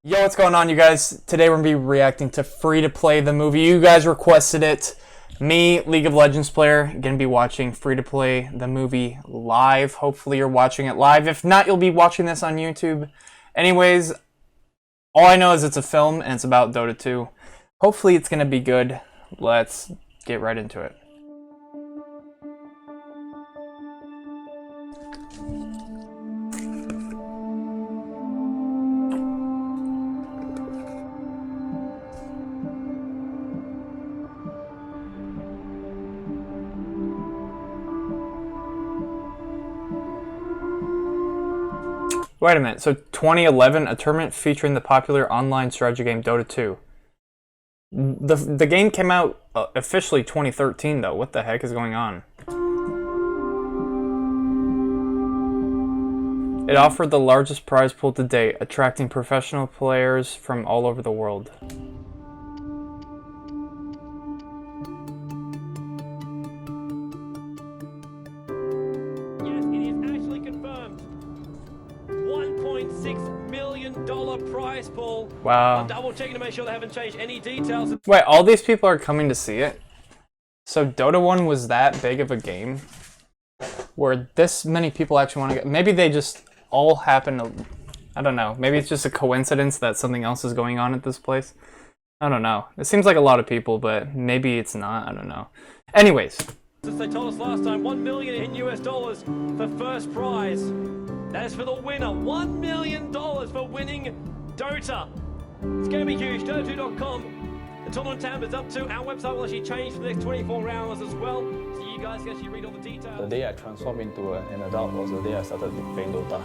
Yo, what's going on, you guys? Today we're going to be reacting to Free to Play, the movie. You guys requested it. Me, League of Legends player, going to be watching Free to Play, the movie, live. Hopefully you're watching it live. If not, you'll be watching this on YouTube. Anyways, all I know is it's a film and it's about Dota 2. Hopefully it's going to be good. Let's get right into it. Wait a minute, so 2011, a tournament featuring the popular online strategy game Dota 2. The game came out officially 2013 though. What the heck is going on? It offered the largest prize pool to date, attracting professional players from all over the world. $1.6 million prize pool. Wow. I'm double checking to make sure they haven't changed any details. Wait, all these people are coming to see it? So Dota 1 was that big of a game? Where this many people actually want to get... Maybe they just all happen to... I don't know. Maybe it's just a coincidence that something else is going on at this place? I don't know. It seems like a lot of people, but maybe it's not. I don't know. Anyways. As they told us last time, $1 million in US dollars for first prize. That is for the winner. $1 million for winning Dota. It's going to be huge. Dota2.com. The tournament tab is up to. Our website will actually change for the next 24 hours as well. So you guys can actually read all the details. The day I transformed into an adult was the day I started playing Dota.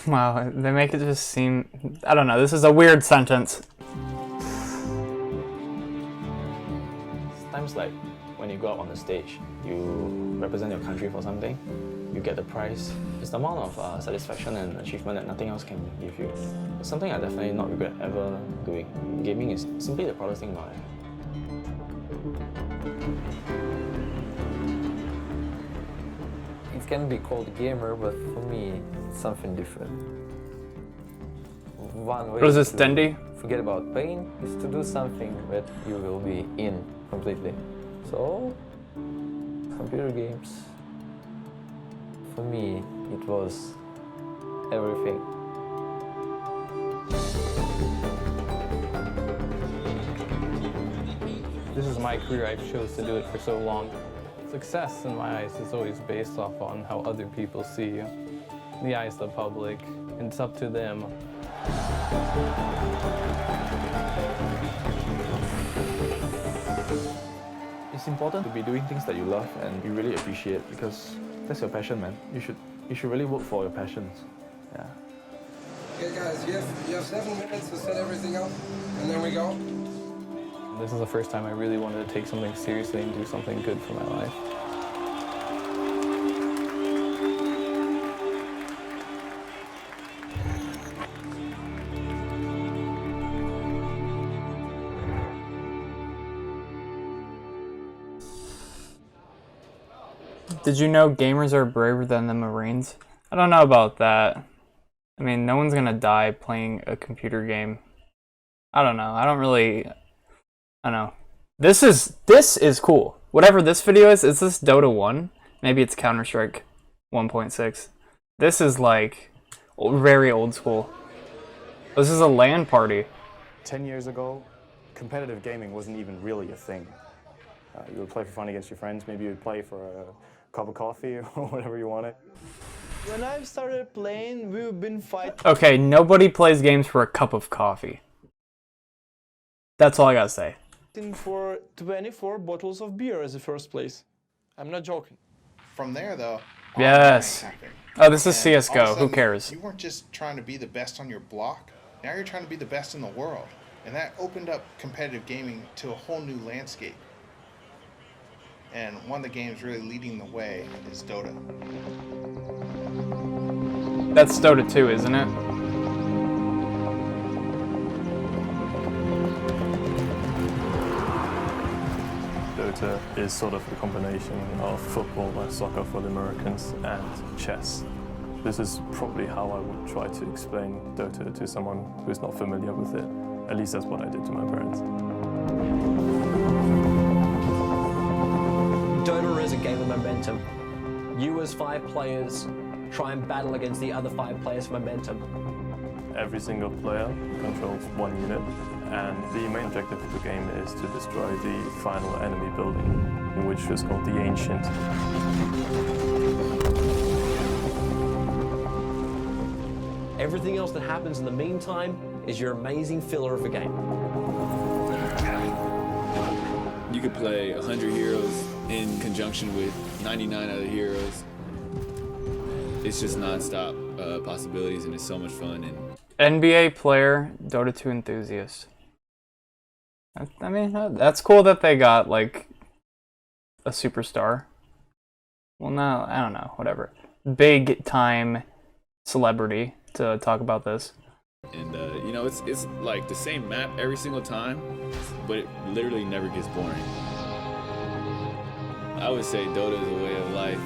Wow, they make it just seem... I don't know. This is a weird sentence. Times like when you go out on the stage, you represent your country for something, you get the prize. It's the amount of satisfaction and achievement that nothing else can give you. It's something I definitely not regret ever doing. Gaming is simply the proudest thing in my life. It can be called a gamer, but for me, it's something different. One way What is this, to Dendi? forget about pain is to do something that you will be in completely. So, computer games, for me, it was everything. This is my career. I've chose to do it for so long. Success in my eyes is always based off on how other people see you. In the eyes of the public, it's up to them. It's important to be doing things that you love and you really appreciate because that's your passion, man. You should really work for your passions. Yeah. Okay guys, you have 7 minutes to set everything up and then we go. This is the first time I really wanted to take something seriously and do something good for my life. Did you know gamers are braver than the Marines? I don't know about that. I mean, no one's gonna die playing a computer game. I don't know. I don't know. This is cool. Whatever this video is this Dota 1? Maybe it's Counter-Strike 1.6. This is like very old school. This is a LAN party. 10 years ago, competitive gaming wasn't even really a thing. You would play for fun against your friends. Maybe you would play for a cup of coffee or whatever you wanted. When I started playing, we've been fighting. Okay, nobody plays games for a cup of coffee. That's all I gotta say. For 24 bottles of beer as the first place. I'm not joking. From there, though. Yes. Oh, this is And all CSGO. of a Who sudden, cares? You weren't just trying to be the best on your block. Now you're trying to be the best in the world. And that opened up competitive gaming to a whole new landscape. And one of the games really leading the way is Dota. That's Dota 2, isn't it? Dota is sort of a combination of football, like soccer for the Americans, and chess. This is probably how I would try to explain Dota to someone who's not familiar with it. At least that's what I did to my parents. Dota is a game of momentum. You as 5 players try and battle against the other 5 players for momentum. Every single player controls one unit, and the main objective of the game is to destroy the final enemy building, which is called the Ancient. Everything else that happens in the meantime is your amazing filler of a game. You could play 100 heroes in conjunction with 99 other heroes. It's just non-stop possibilities, and it's so much fun. And NBA player, Dota 2 enthusiast. I mean, that's cool that they got, like, a superstar. Well, no, I don't know, whatever. Big time celebrity to talk about this. And you know, it's like the same map every single time, but it literally never gets boring. I would say Dota is a way of life.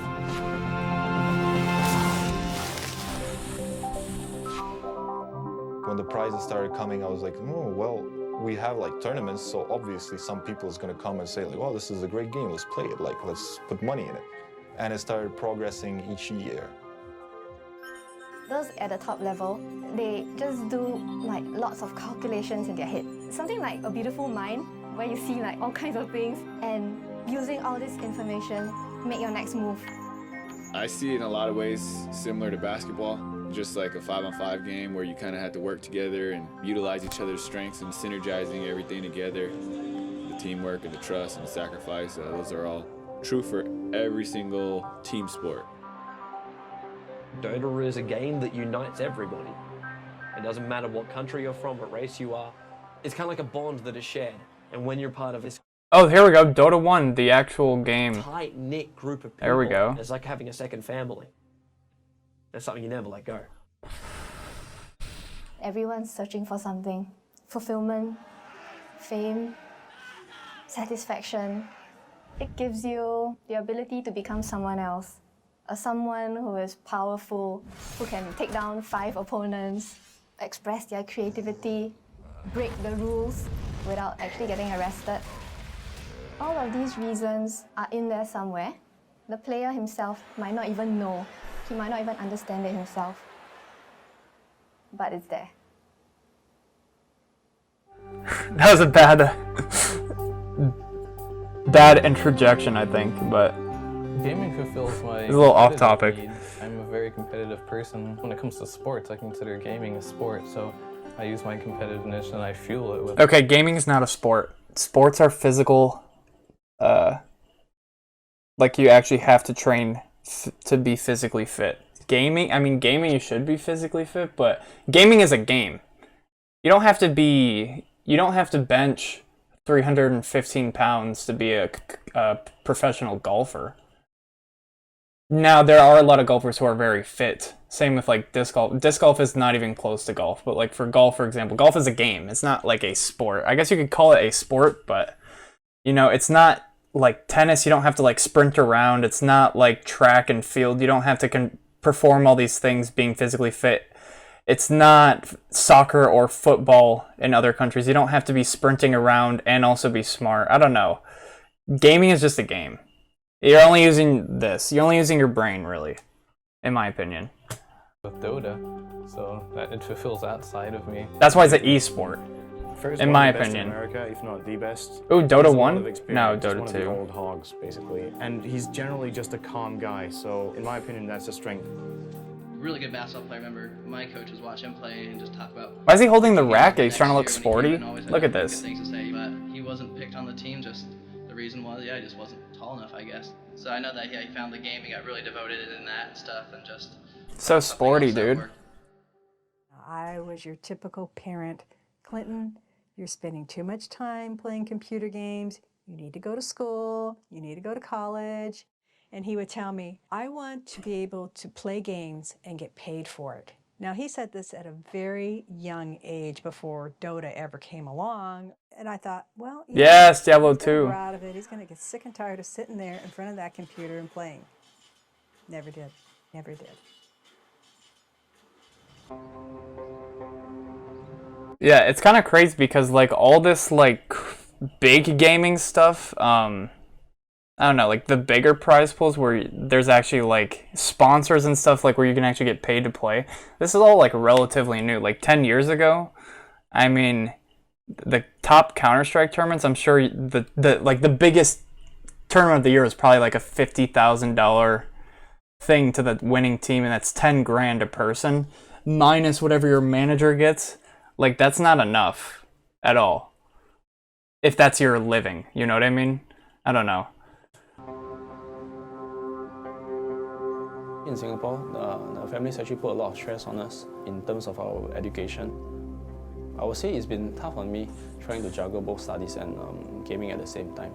When the prizes started coming, I was like, oh, well, we have like tournaments, so obviously some people is gonna come and say like, well, this is a great game, let's play it, like, let's put money in it. And it started progressing each year. Those at the top level, they just do like lots of calculations in their head. Something like a beautiful mind, where you see like all kinds of things, and using all this information, make your next move. I see it in a lot of ways similar to basketball, just like a 5-on-5 game where you kind of have to work together and utilize each other's strengths and synergizing everything together. The teamwork and the trust and the sacrifice, those are all true for every single team sport. Dota is a game that unites everybody. It doesn't matter what country you're from, what race you are. It's kind of like a bond that is shared. And when you're part of this Oh, here we go. Dota 1, the actual game. tight-knit group of people, There we go. it's like having a second family. That's something you never let go. Everyone's searching for something. Fulfillment, fame, satisfaction. It gives you the ability to become someone else. Someone who is powerful, who can take down 5 opponents, express their creativity, break the rules without actually getting arrested. All of these reasons are in there somewhere. The player himself might not even know. He might not even understand it himself. But it's there. That was a bad interjection, I think, but Gaming fulfills my it's a little off competitive topic. needs. I'm a very competitive person. When it comes to sports, I consider gaming a sport, so I use my competitiveness and I fuel it with... Okay, gaming is not a sport. Sports are physical, like you actually have to train to be physically fit. Gaming, I mean, gaming you should be physically fit, but gaming is a game. You don't have to bench 315 pounds to be a professional golfer. Now, there are a lot of golfers who are very fit. Same with like disc golf. Disc golf is not even close to golf, but like for golf, for example, golf is a game. It's not like a sport. I guess you could call it a sport, but you know, it's not like tennis. You don't have to like sprint around. It's not like track and field. You don't have to perform all these things being physically fit. It's not soccer or football in other countries. You don't have to be sprinting around and also be smart. I don't know. Gaming is just a game. You're only using this. You're only using your brain, really, in my opinion. with Dota, so that it fulfills that side of me. That's why it's an esport, in my opinion. In America, if not the best. Ooh, Dota He's 1? No, Dota one of 2. the old hogs, basically. And he's generally just a calm guy, so in my opinion, that's a strength. Really good basketball player. Remember, my coaches watch him play and just talk about. Why is he holding the racket? He's trying to look sporty. Look at this. Good things to say, but he wasn't picked on the team. Just the reason was, he just wasn't tall enough, I guess. So I know that he found the game. He got really devoted in that and stuff, and just. So sporty, dude. I was your typical parent. Clinton, you're spending too much time playing computer games. You need to go to school. You need to go to college. And he would tell me, I want to be able to play games and get paid for it. Now, he said this at a very young age before Dota ever came along. And I thought, well, yes, Diablo 2. He's gonna grow out of it. He's going to get sick and tired of sitting there in front of that computer and playing. Never did. Never did. Yeah, it's kind of crazy because like all this like big gaming stuff, I don't know, like the bigger prize pools where there's actually like sponsors and stuff like where you can actually get paid to play. This is all like relatively new. Like 10 years ago, I mean, the top Counter-Strike tournaments, I'm sure the biggest tournament of the year is probably like a $50,000 thing to the winning team, and that's 10 grand a person minus whatever your manager gets. Like that's not enough at all. If that's your living, you know what I mean? I don't know. In Singapore, the families actually put a lot of stress on us in terms of our education. I would say it's been tough on me trying to juggle both studies and gaming at the same time.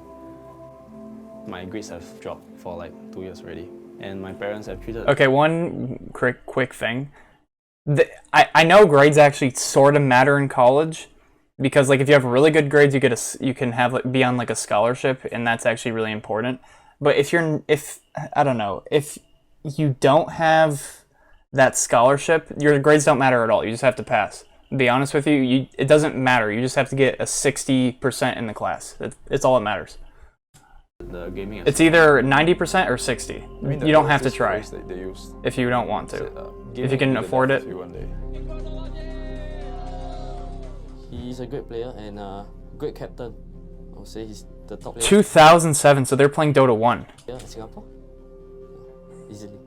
My grades have dropped for like 2 years already, and my parents have treated... Okay, one quick thing. I know grades actually sort of matter in college, because like if you have really good grades, you can have like be on like a scholarship, and that's actually really important. But if I don't know, if you don't have that scholarship, your grades don't matter at all. You just have to pass. To be honest with you, it doesn't matter. You just have to get a 60% in the class. It's all that matters. The gaming it's either 90% or 60. You don't have to try they use. if you don't want to. If you can afford it. He's a great player and a great captain. I would say he's the top player. 2007, so they're playing Dota 1. Yeah, in Singapore. Easily.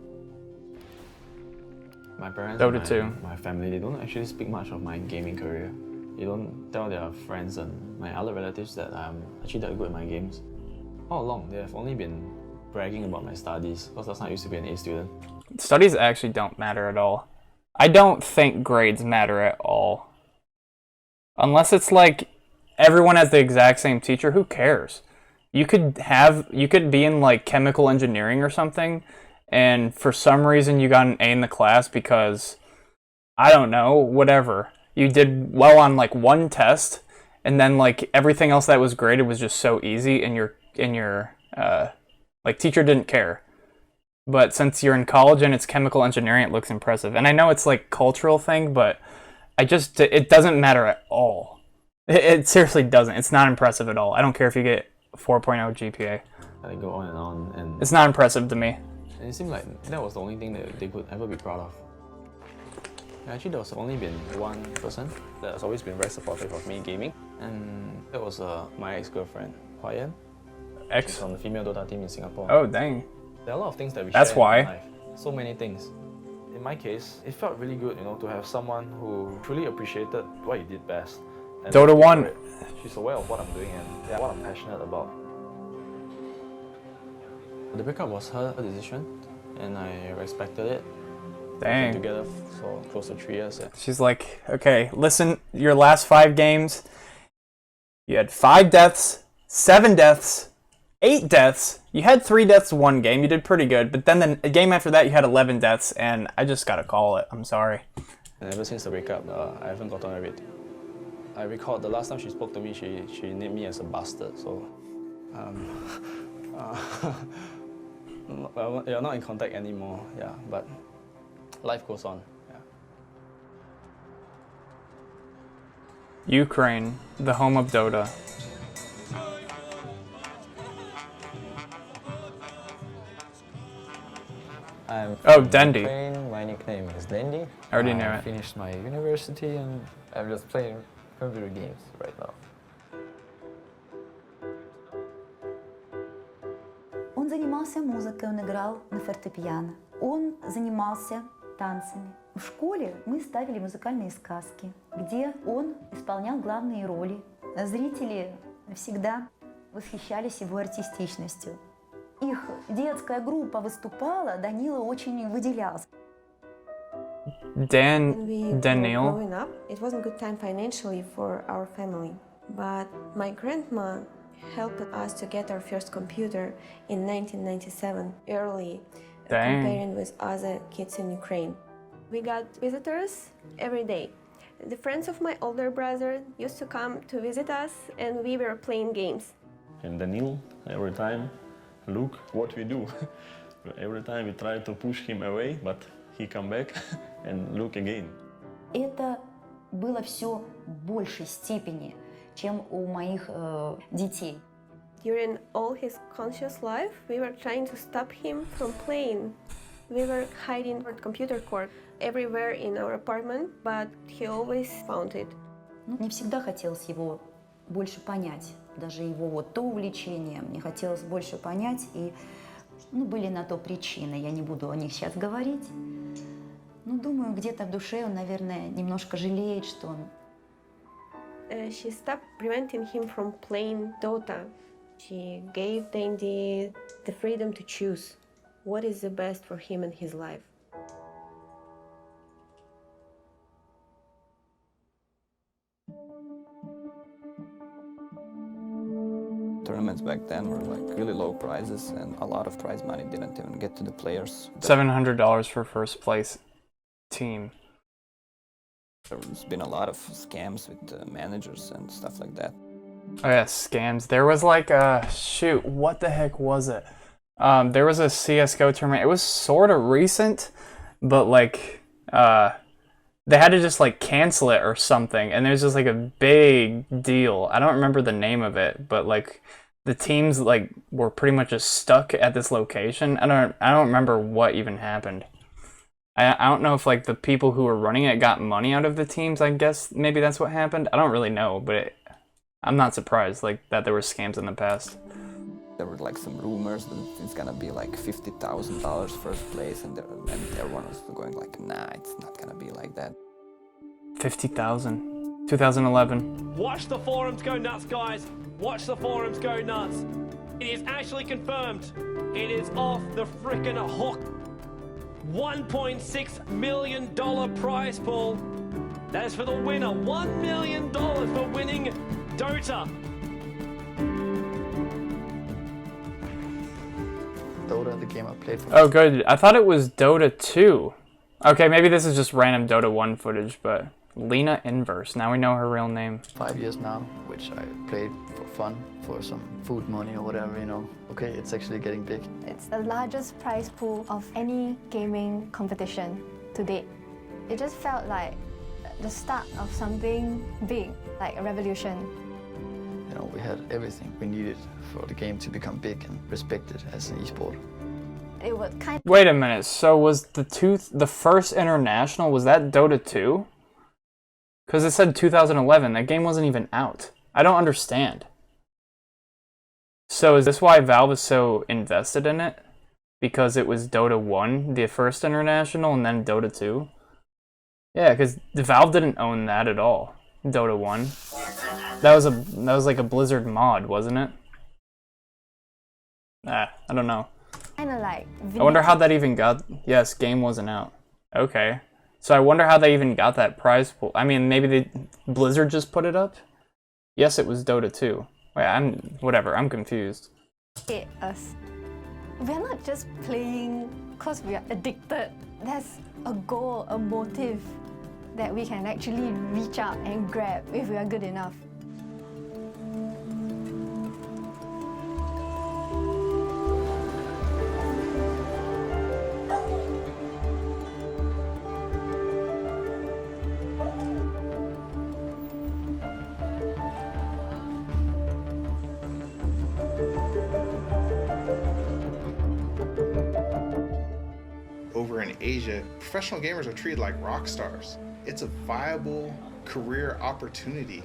My parents Dota and 2. my family, they don't actually speak much of my gaming career. They don't tell their friends and my other relatives that I'm actually that good at my games. All along, they have only been bragging about my studies, because last time I used to be an A student. Studies actually don't matter at all. I don't think grades matter at all. Unless it's like everyone has the exact same teacher, who cares? You could be in like chemical engineering or something, and for some reason you got an A in the class because, I don't know, whatever. You did well on like one test, and then like everything else that was graded was just so easy, and your like teacher didn't care. But since you're in college and it's chemical engineering, it looks impressive. And I know it's like cultural thing, but it doesn't matter at all. It seriously doesn't. It's not impressive at all. I don't care if you get 4.0 GPA. I go on, and it's not impressive to me. And it seemed like that was the only thing that they could ever be proud of. Actually, there's only been one person that has always been very supportive of me gaming, and that was my ex-girlfriend, Hua Yan. She's on the female Dota team in Singapore. Oh, dang. There are a lot of things that we That's share why. in life. So many things. In my case, it felt really good, to have someone who truly appreciated what you did best. And Dota 1. She's aware of what I'm doing and what I'm passionate about. The breakup was her decision, and I respected it. Dang. We've been together for close to 3 years. Yeah. She's like, okay, listen, your last 5 games, you had 5 deaths, 7 deaths, 8 deaths. You had 3 deaths 1 game. You did pretty good. But then the game after that, you had 11 deaths, and I just gotta call it. I'm sorry. And ever since the breakup, I haven't gotten over it. I recall the last time she spoke to me, she named me as a bastard. So, well, you're not in contact anymore. Yeah, but life goes on. Yeah. Ukraine, the home of Dota. I'm Dendy. Ukraine. My nickname is Dendy. I already knew I it. finished my university and I'm just playing computer games right now. Он занимался музыкой, он играл на фортепиано. Он занимался танцами. В школе мы ставили музыкальные сказки, где он исполнял главные роли. Зрители всегда восхищались его артистичностью. Их детская группа выступала, Данила очень выделялся. Daniel. Growing up, it wasn't a good time financially for our family, but my grandma helped us to get our first computer in 1997, early, comparing with other kids in Ukraine. We got visitors every day. The friends of my older brother used to come to visit us, and we were playing games. And Daniel, every time, look what we do. Every time we try to push him away, but he come back and look again. Это было все в большей степени, чем у моих детей. During all his conscious life, we were trying to stop him from playing. We were hiding our computer cord everywhere in our apartment, but he always found it. Мне всегда хотелось его больше понять, даже его вот то увлечение, мне хотелось больше понять, и были на то причины, я не буду о них сейчас говорить. Думаю, где-то в душе он, наверное, немножко жалеет, что он... She stopped preventing him from playing Dota. She gave Dandy the freedom to choose what is the best for him in his life. Tournaments back then were like really low prizes, and a lot of prize money didn't even get to the players. $700 for first place team. There's been a lot of scams with managers and stuff like that. Oh yeah, scams. There was like shoot, what the heck was it? There was a CS:GO tournament. It was sort of recent, but like they had to just like cancel it or something, and there's just like a big deal. I don't remember the name of it, but like the teams like were pretty much just stuck at this location. I don't remember what even happened. I don't know if like the people who were running it got money out of the teams. I guess maybe that's what happened. I don't really know, but I'm not surprised like that there were scams in the past. There were like some rumors that it's gonna be like $50,000 first place, and everyone was going like, nah, it's not gonna be like that. 50,000. 2011. Watch the forums go nuts, guys. Watch the forums go nuts. It is actually confirmed. It is off the frickin' hook. $1.6 million prize pool. That is for the winner. $1 million for winning Dota. Dota, the game I played for. Oh, good. I thought it was Dota 2. Okay, maybe this is just random Dota 1 footage, but Lena Inverse. Now we know her real name. 5 years now, which I played for fun, for some food money or whatever, you know. Okay, it's actually getting big. It's the largest prize pool of any gaming competition to date. It just felt like the start of something big, like a revolution. You know, we had everything we needed for the game to become big and respected as an esport. It would kind of... Wait a minute, so was the first international, was that Dota 2? Because it said 2011, that game wasn't even out. I don't understand. So is this why Valve is so invested in it? Because it was Dota 1, the first international, and then Dota 2? Yeah, because Valve didn't own that at all. Dota 1. That was like a Blizzard mod, wasn't it? I don't know. Kind of like... I wonder how that even got... Yes, game wasn't out. Okay. So I wonder how they even got that prize pool. I mean, maybe Blizzard just put it up? Yes, it was Dota 2. Wait, whatever, I'm confused. Us. We're not just playing because we are addicted. There's a goal, a motive that we can actually reach out and grab if we are good enough. Over in Asia, professional gamers are treated like rock stars. It's a viable career opportunity.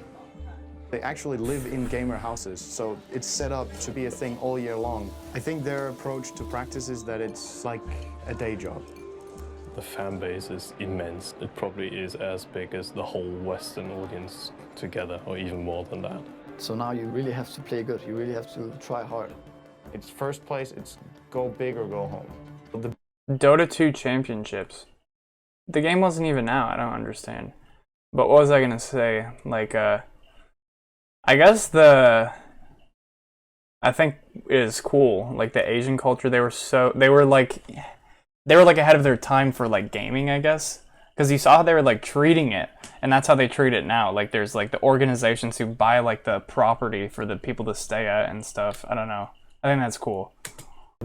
They actually live in gamer houses, so it's set up to be a thing all year long. I think their approach to practice is that it's like a day job. The fan base is immense. It probably is as big as the whole Western audience together, or even more than that. So now you really have to play good. You really have to try hard. It's first place, it's go big or go home. Dota 2 championships. The game wasn't even out, I don't understand. But what was I gonna say? Like, I guess I think it is cool. Like the Asian culture, they were like ahead of their time for like gaming, I guess. Because you saw how they were like treating it, and that's how they treat it now. Like there's like the organizations who buy like the property for the people to stay at and stuff. I don't know. I think that's cool.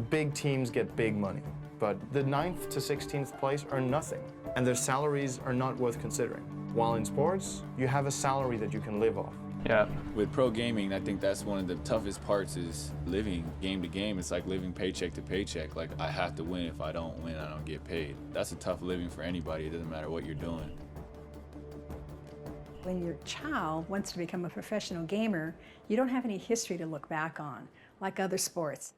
Big teams get big money, but the 9th to 16th place earn nothing. and their salaries are not worth considering. While in sports, you have a salary that you can live off. Yeah. With pro gaming, I think that's one of the toughest parts is living game to game. It's like living paycheck to paycheck. Like, I have to win. If I don't win, I don't get paid. That's a tough living for anybody. It doesn't matter what you're doing. When your child wants to become a professional gamer, you don't have any history to look back on, like other sports.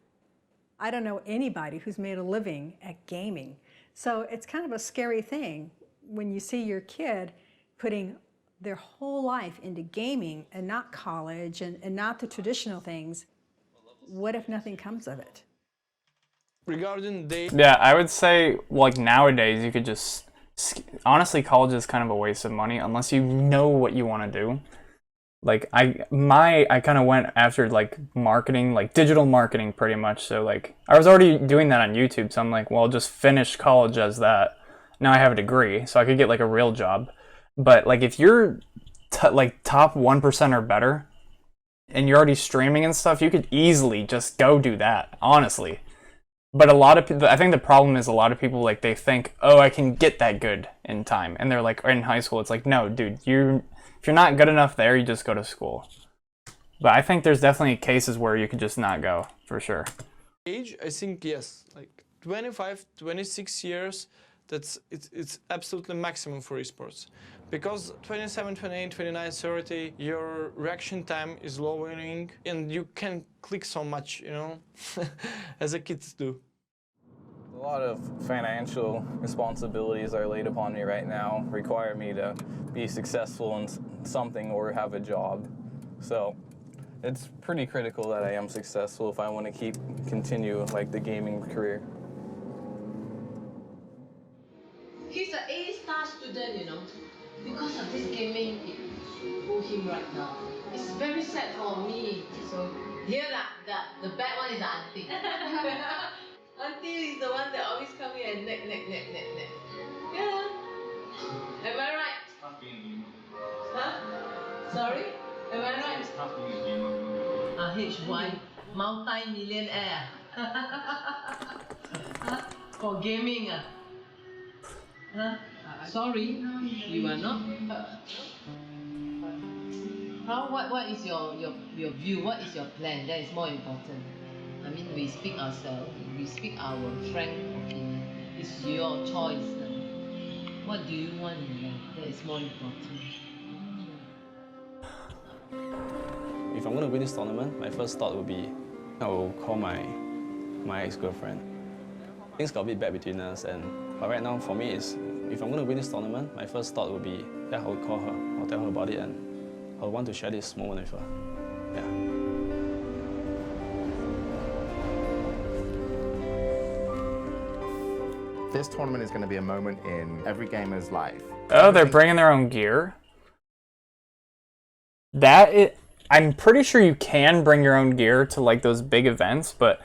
I don't know anybody who's made a living at gaming. So it's kind of a scary thing when you see your kid putting their whole life into gaming and not college and not the traditional things. What if nothing comes of it? Regarding Yeah, I would say, like, nowadays you could just... Honestly, college is kind of a waste of money unless you know what you want to do. Like, I kind of went after, like, marketing, like, digital marketing pretty much. So, like, I was already doing that on YouTube. So I'm like, well, I'll just finish college as that. Now I have a degree, so I could get, like, a real job. But, like, if you're, like, top 1% or better, and you're already streaming and stuff, you could easily just go do that, honestly. But a lot of people, I think the problem is a lot of people, like, they think, oh, I can get that good in time. And they're like, in high school, it's like, no, dude, if you're not good enough there, you just go to school. But I think there's definitely cases where you could just not go, for sure. Age, I think, yes, like 25, 26 years, it's absolutely maximum for esports. Because 27, 28, 29, 30, your reaction time is lowering and you can click so much, you know, as the kids do. A lot of financial responsibilities are laid upon me right now, require me to be successful in something or have a job. So it's pretty critical that I am successful if I want to continue like the gaming career. He's an A-star student, you know. Because of this gaming, it pull him right now. It's very sad for me. So here, the bad one is the auntie. Auntie is the one that always come here and neck. Yeah. Am I right? It's tough being a gamer. Huh? Sorry? Am I right? It's tough being a gamer. HY, multi-millionaire. Huh? For gaming, Huh? Sorry, you are not. What is your view? What is your plan? That is more important. I mean, we speak ourselves. We speak our frank opinion. It's your choice. What do you want in life? That is more important. If I'm going to win this tournament, my first thought would be, I will call my ex-girlfriend. Things got a bit bad between us, but right now for me is, if I'm going to win this tournament, my first thought would be, yeah, I would call her, I'll tell her about it, and I want to share this moment with her. Yeah. This tournament is going to be a moment in every gamer's life. Oh, they're bringing their own gear? I'm pretty sure you can bring your own gear to, like, those big events, but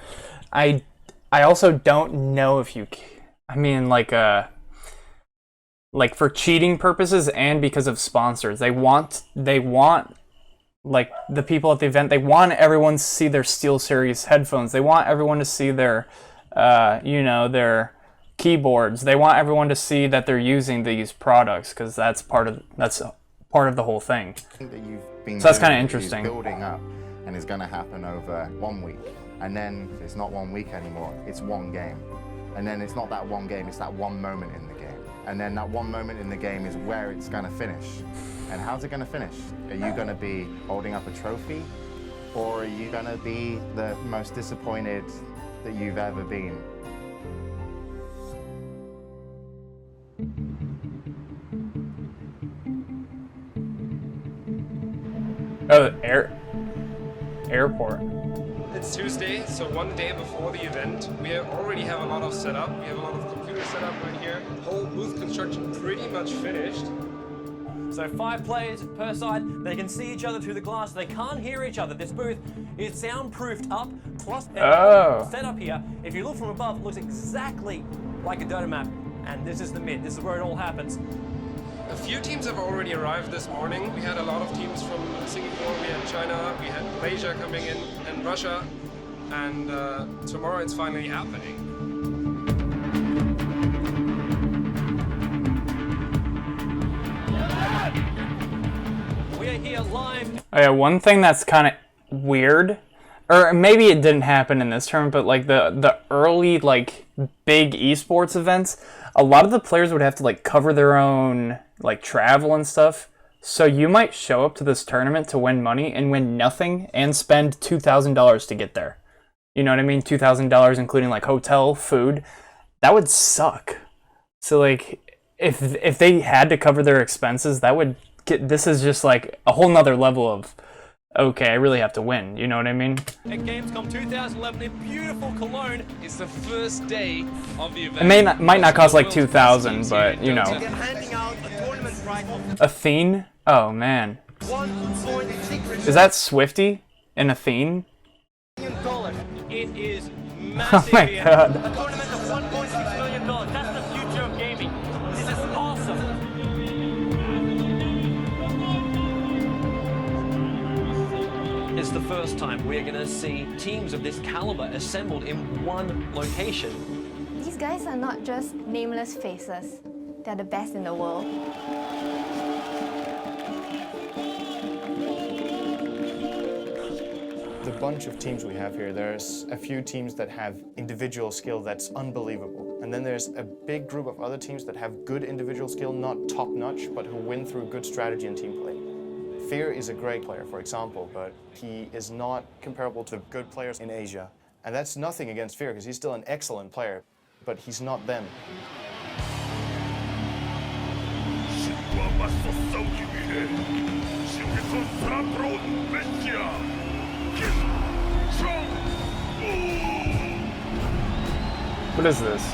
I also don't know if you can. I mean, like for cheating purposes and because of sponsors. They want like the people at the event, they want everyone to see their SteelSeries headphones. They want everyone to see their their keyboards. They want everyone to see that they're using these products because that's part of the whole thing. That you've been so that's kind of interesting. Building up, and it's going to happen over 1 week, and then it's not 1 week anymore. It's one game, and then it's not that one game. It's that one moment in the game. And then that one moment in the game is where it's going to finish. And how's it going to finish? Are you going to be holding up a trophy? Or are you going to be the most disappointed that you've ever been? Oh, airport. It's Tuesday, so one day before the event. We already have a lot of setup. We have a lot of computers set up right here. Whole booth construction pretty much finished. So 5 players per side, they can see each other through the glass, they can't hear each other. This booth is soundproofed up, plus set up here. If you look from above, it looks exactly like a Dota map. And this is the mid, this is where it all happens. A few teams have already arrived this morning. We had a lot of teams from Singapore, we had China, we had Malaysia coming in, and Russia. And tomorrow it's finally happening. climbed. Oh yeah, one thing that's kind of weird, or maybe it didn't happen in this tournament, but like the early like big esports events, a lot of the players would have to like cover their own like travel and stuff. So you might show up to this tournament to win money and win nothing and spend $2,000 to get there. You know what I mean? $2,000 including like hotel, food. That would suck. So like if they had to cover their expenses, that would get, this is just like a whole nother level of, okay, I really have to win. You know what I mean? At Gamescom 2011 in beautiful Cologne. It's the first day of the event. It might not cost like 2,000, but you know. Handing out a tournament prize of Athene? Oh man. $1.6 Is that Swifty in Athene? million. It is Oh massive my here. god. A tournament of $1.6 million. That's the future of gaming. This is awesome. It's the first time we're going to see teams of this caliber assembled in one location. These guys are not just nameless faces. They're the best in the world. The bunch of teams we have here, there's a few teams that have individual skill that's unbelievable. And then there's a big group of other teams that have good individual skill, not top-notch, but who win through good strategy and team play. Fear is a great player, for example, but he is not comparable to good players in Asia. And that's nothing against Fear, because he's still an excellent player, but he's not them. What is this?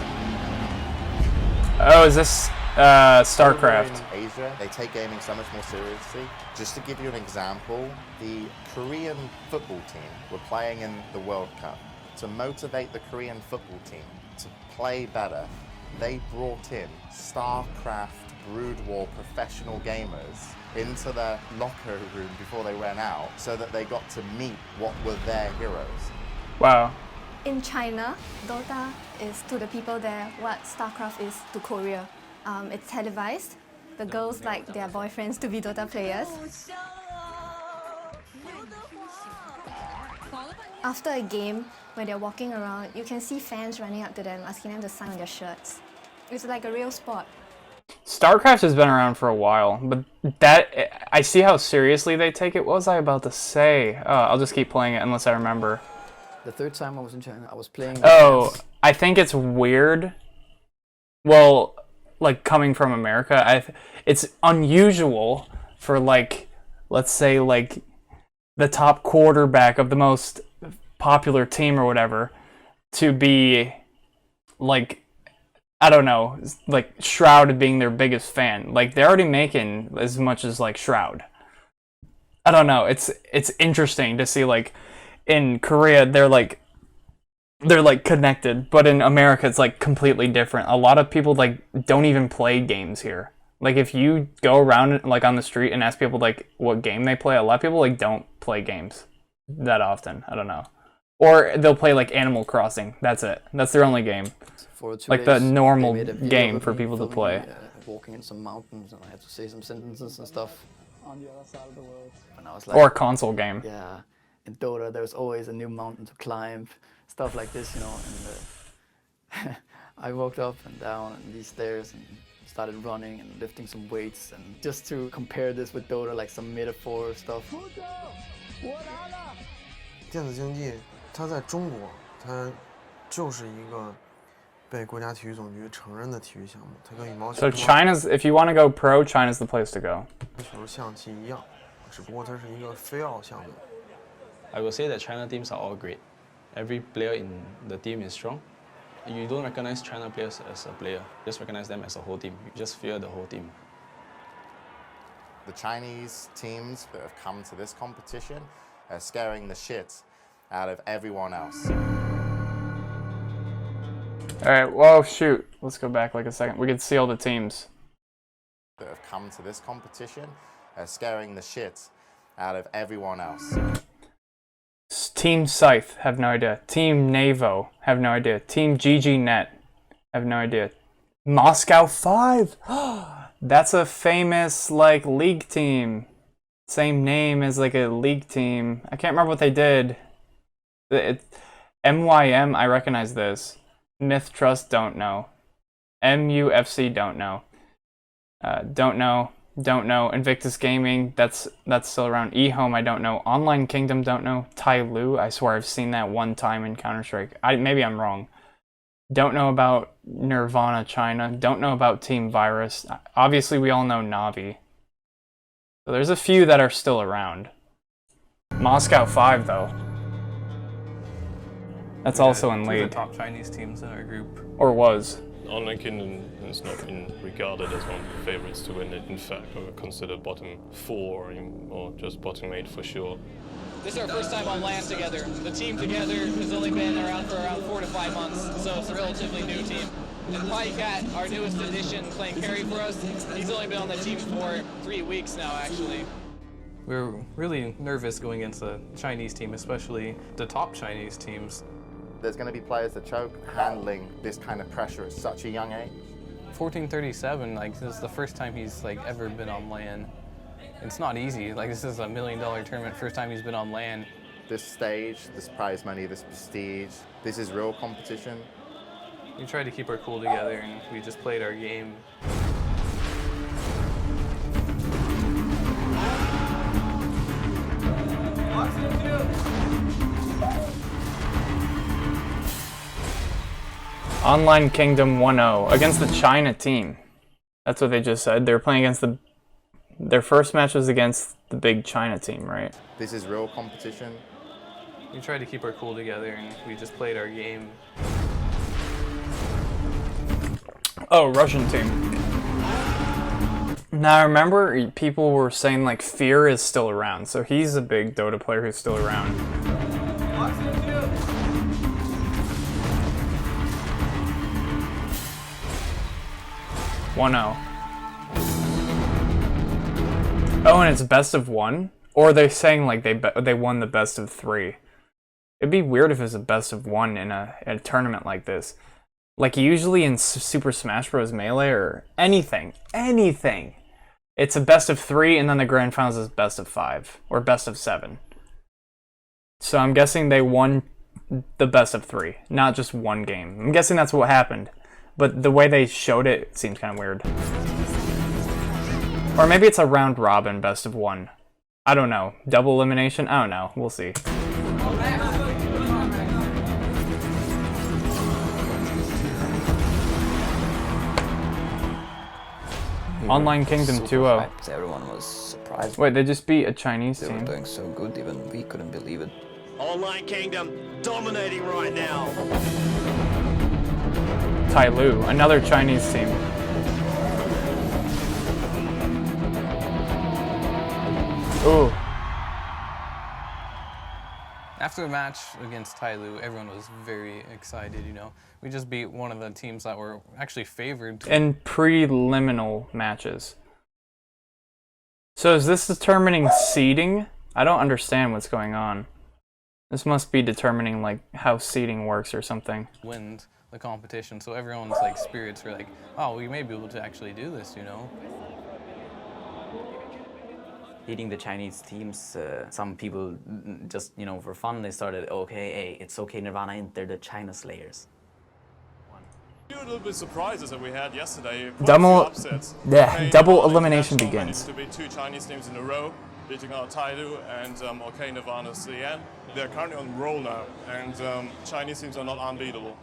Oh, is this StarCraft? In Asia, they take gaming so much more seriously. Just to give you an example, the Korean football team were playing in the World Cup. To motivate the Korean football team to play better, they brought in StarCraft Brood War professional gamers into their locker room before they went out so that they got to meet what were their heroes. Wow. In China, Dota is to the people there what StarCraft is to Korea. It's televised. The girls like their boyfriends to be Dota players. After a game, when they're walking around, you can see fans running up to them, asking them to sign on their shirts. It's like a real sport. StarCraft has been around for a while, but that I see how seriously they take it. What was I about to say? I'll just keep playing it unless I remember. The third time I was in China, I was playing. Oh, I think it's weird. Well, like coming from America, it's unusual for like, let's say like the top quarterback of the most popular team or whatever to be like, I don't know, like Shroud being their biggest fan. Like they're already making as much as like Shroud. I don't know. It's interesting to see like in Korea they're like connected, but in America it's like completely different. A lot of people like don't even play games here. Like if you go around like on the street and ask people like what game they play, a lot of people like don't play games that often. I don't know. Or they'll play like Animal Crossing. That's it. That's their only game. For 2 like days, the normal they made a video game of for me people to filming play. me, walking in some mountains, and I had to say some sentences and stuff. On the other side of the world. And I was like, Or a console game. Yeah, in Dota there's always a new mountain to climb, stuff like this, you know. And I walked up and down these stairs and started running and lifting some weights, and just to compare this with Dota, like some metaphor stuff. 电子竞技，它在中国，它就是一个被国家体育总局承认的体育项目，它跟羽毛球。So China's, if you want to go pro, China's the place to go. 球、象棋一样，只不过它是一个非奥项目。I will say that China teams are all great. Every player in the team is strong. You don't recognize China players as a player. Just recognize them as a whole team. You just fear the whole team. The Chinese teams that have come to this competition are scaring the shit out of everyone else. Alright, well shoot. Let's go back like a second. We can see all the teams. That have come to this competition are scaring the shit out of everyone else. Team Scythe, have no idea. Team Navo, have no idea. Team GGNet, have no idea. Moscow 5! That's a famous, like, league team. same name as like a league team. I can't remember what they did. MYM, I recognize this. Myth Trust, don't know. MUFC, don't know. Don't know. Invictus Gaming, that's still around. eHome, I don't know. Online Kingdom, don't know. Tai Lu, I swear I've seen that one time in Counter-Strike. Maybe I'm wrong. Don't know about Nirvana China. Don't know about Team Virus. Obviously, we all know Navi. So there's a few that are still around. Moscow 5, though. That's also in two league. of the top Chinese teams in our group. Or was. Online Kingdom has not been regarded as one of the favorites to win it. In fact, we're considered bottom 4 or just bottom 8 for sure. This is our first time on LAN together. The team together has only been around for around 4 to 5 months, so it's a relatively new team. And Pycat, our newest addition, playing carry for us, he's only been on the team for 3 weeks now, actually. We're really nervous going against the Chinese team, especially the top Chinese teams. There's going to be players that choke handling this kind of pressure at such a young age. 1437, like this is the first time he's like ever been on LAN. It's not easy. Like this is a $1 million tournament, first time he's been on LAN. This stage, this prize money, this prestige, this is real competition. We tried to keep our cool together and we just played our game. Online Kingdom 1-0 against the China team. That's what they just said. They're playing against their first match was against the big China team, right? This is real competition. We tried to keep our cool together and we just played our game. Oh, Russian team. Now I remember people were saying like Fear is still around, so he's a big Dota player who's still around. 1-0. Oh, and it's best of 1? Or are they saying like they won the best of 3? It'd be weird if it was a best of 1 in a tournament like this. Like usually in Super Smash Bros. Melee or anything, it's a best of 3 and then the grand finals is best of 5 or best of 7. So I'm guessing they won the best of 3, not just one game. I'm guessing that's what happened. But the way they showed it seems kind of weird. Or maybe it's a round robin best of 1. I don't know. Double elimination? I don't know. We'll see. Online Kingdom 2-0. Everyone was surprised. Wait, they just beat a Chinese They team. were doing so good, even we couldn't believe it. Online Kingdom dominating right now. Tai Lu, another Chinese team. Ooh. After the match against Tai Lu, everyone was very excited, you know. We just beat one of the teams that were actually favored. In preliminal matches. So is this determining seeding? I don't understand what's going on. This must be determining like how seeding works or something. Win the competition, so everyone's like spirits were like, oh, we may be able to actually do this, you know. Beating the Chinese teams, some people just, you know, for fun, they started, okay, hey, it's okay, Nirvana, they're the China Slayers. A little bit surprises that we had yesterday. Double Okay, elimination Nirvana begins. to beat 2 Chinese teams in a row, beating out Tai Lu and OK Nirvana CN. They're currently on roll now, and Chinese teams are not unbeatable.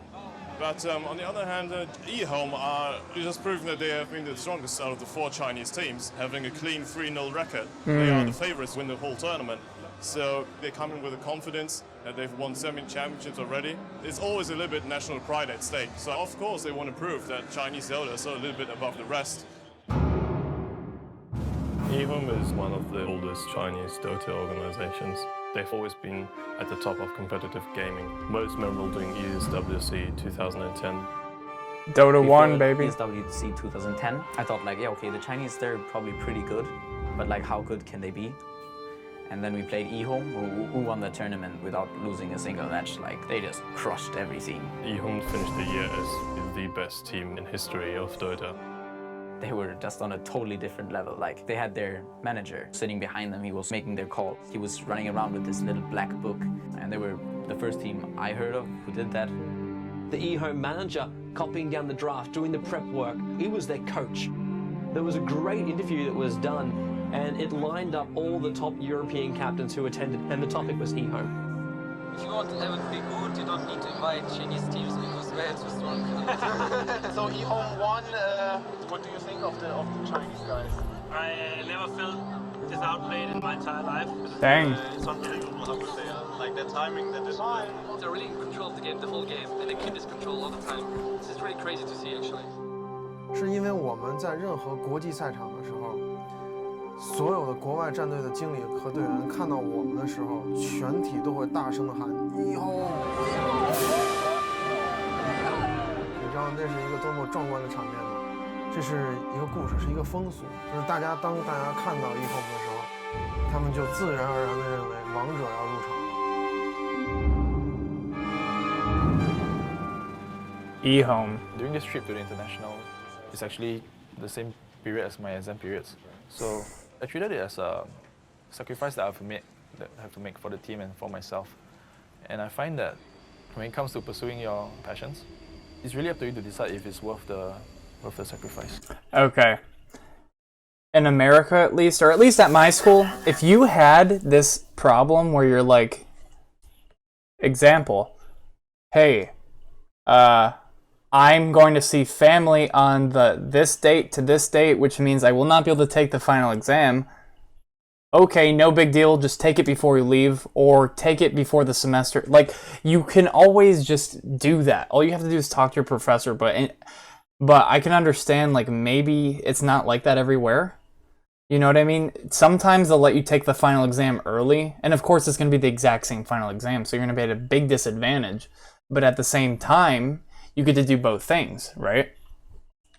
But on the other hand, eHome are just proving that they have been the strongest out of the 4 Chinese teams, having a clean 3-0 record. They are the favorites to win the whole tournament. So they come in with a confidence that they've won 7 championships already. It's always a little bit national pride at stake. So of course they want to prove that Chinese Dota is a little bit above the rest. eHome is one of the oldest Chinese Dota organizations. They've always been at the top of competitive gaming. Most memorable doing ESWC 2010. Dota 1, baby. ESWC 2010. I thought like, yeah, okay, the Chinese, they're probably pretty good, but like how good can they be? And then we played eHome, who won the tournament without losing a single match. Like, they just crushed everything. eHome finished the year as the best team in history of Dota. they were just on a totally different level. Like, they had their manager sitting behind them. He was making their calls. He was running around with this little black book, and they were the first team I heard of who did that. The eHome manager copying down the draft, doing the prep work. He was their coach. There was a great interview that was done, and it lined up all the top European captains who attended, and the topic was eHome. If you want to have a big hood, you don't need to invite Chinese teams because they're too strong. So eHome won. What do you think of the Chinese guys? I never felt this outplayed in my entire life. Dang. It's unbelievable how good they are. Like their timing, their design. They're really in control of the game, the whole game, and they keep this control all the time. This is really crazy to see, actually. 是因为我们在任何国际赛场的时候，所有的国外战队的经理和队员看到我们的时候，全体都会大声的喊以后。你知道那是一个多么壮观的场面吗？这是一个故事，是一个风俗，就是当大家看到以后的时候，他们就自然而然的认为王者要入场了。eHome. During this trip to the international, it's actually the same period as my exam periods. So I treated it as a sacrifice that I have to make for the team and for myself. And I find that when it comes to pursuing your passions, it's really up to you to decide if it's worth the sacrifice. Okay. In America, at least, or at least at my school, if you had this problem where you're like, example, hey, I'm going to see family on this date to this date, which means I will not be able to take the final exam. Okay, no big deal, just take it before you leave, or take it before the semester. Like, you can always just do that. All you have to do is talk to your professor, but I can understand, like, maybe it's not like that everywhere. You know what I mean? Sometimes they'll let you take the final exam early, and of course it's going to be the exact same final exam, so you're going to be at a big disadvantage. But at the same time, you get to do both things, right?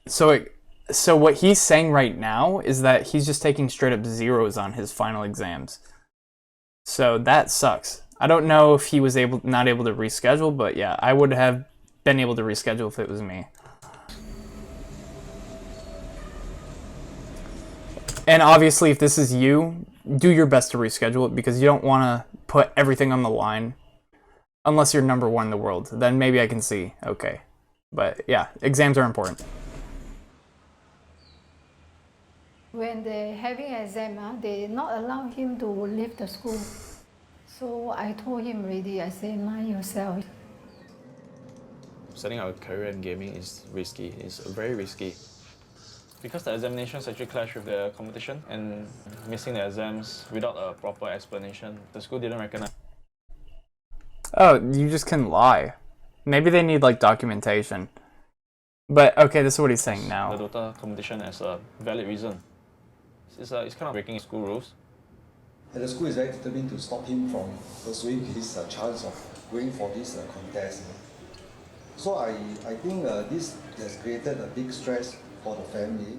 So what he's saying right now is that he's just taking straight up zeros on his final exams. So that sucks. I don't know if he was not able to reschedule, but yeah, I would have been able to reschedule if it was me. And obviously, if this is you, do your best to reschedule it because you don't want to put everything on the line. Unless you're number one in the world, then maybe I can see, okay. But yeah, exams are important. When they're having exam, they not allow him to leave the school. So I told him already, I said, mind yourself. Setting out a career in gaming is risky. It's very risky. Because the examinations actually clash with the competition, and missing the exams without a proper explanation, the school didn't recognize. Oh, you just can lie. Maybe they need like documentation. But okay, this is what he's saying now. The Dota competition as a valid reason. It's kind of breaking school rules. And the school is very determined to stop him from pursuing his chance of going for this contest. So I think this has created a big stress for the family.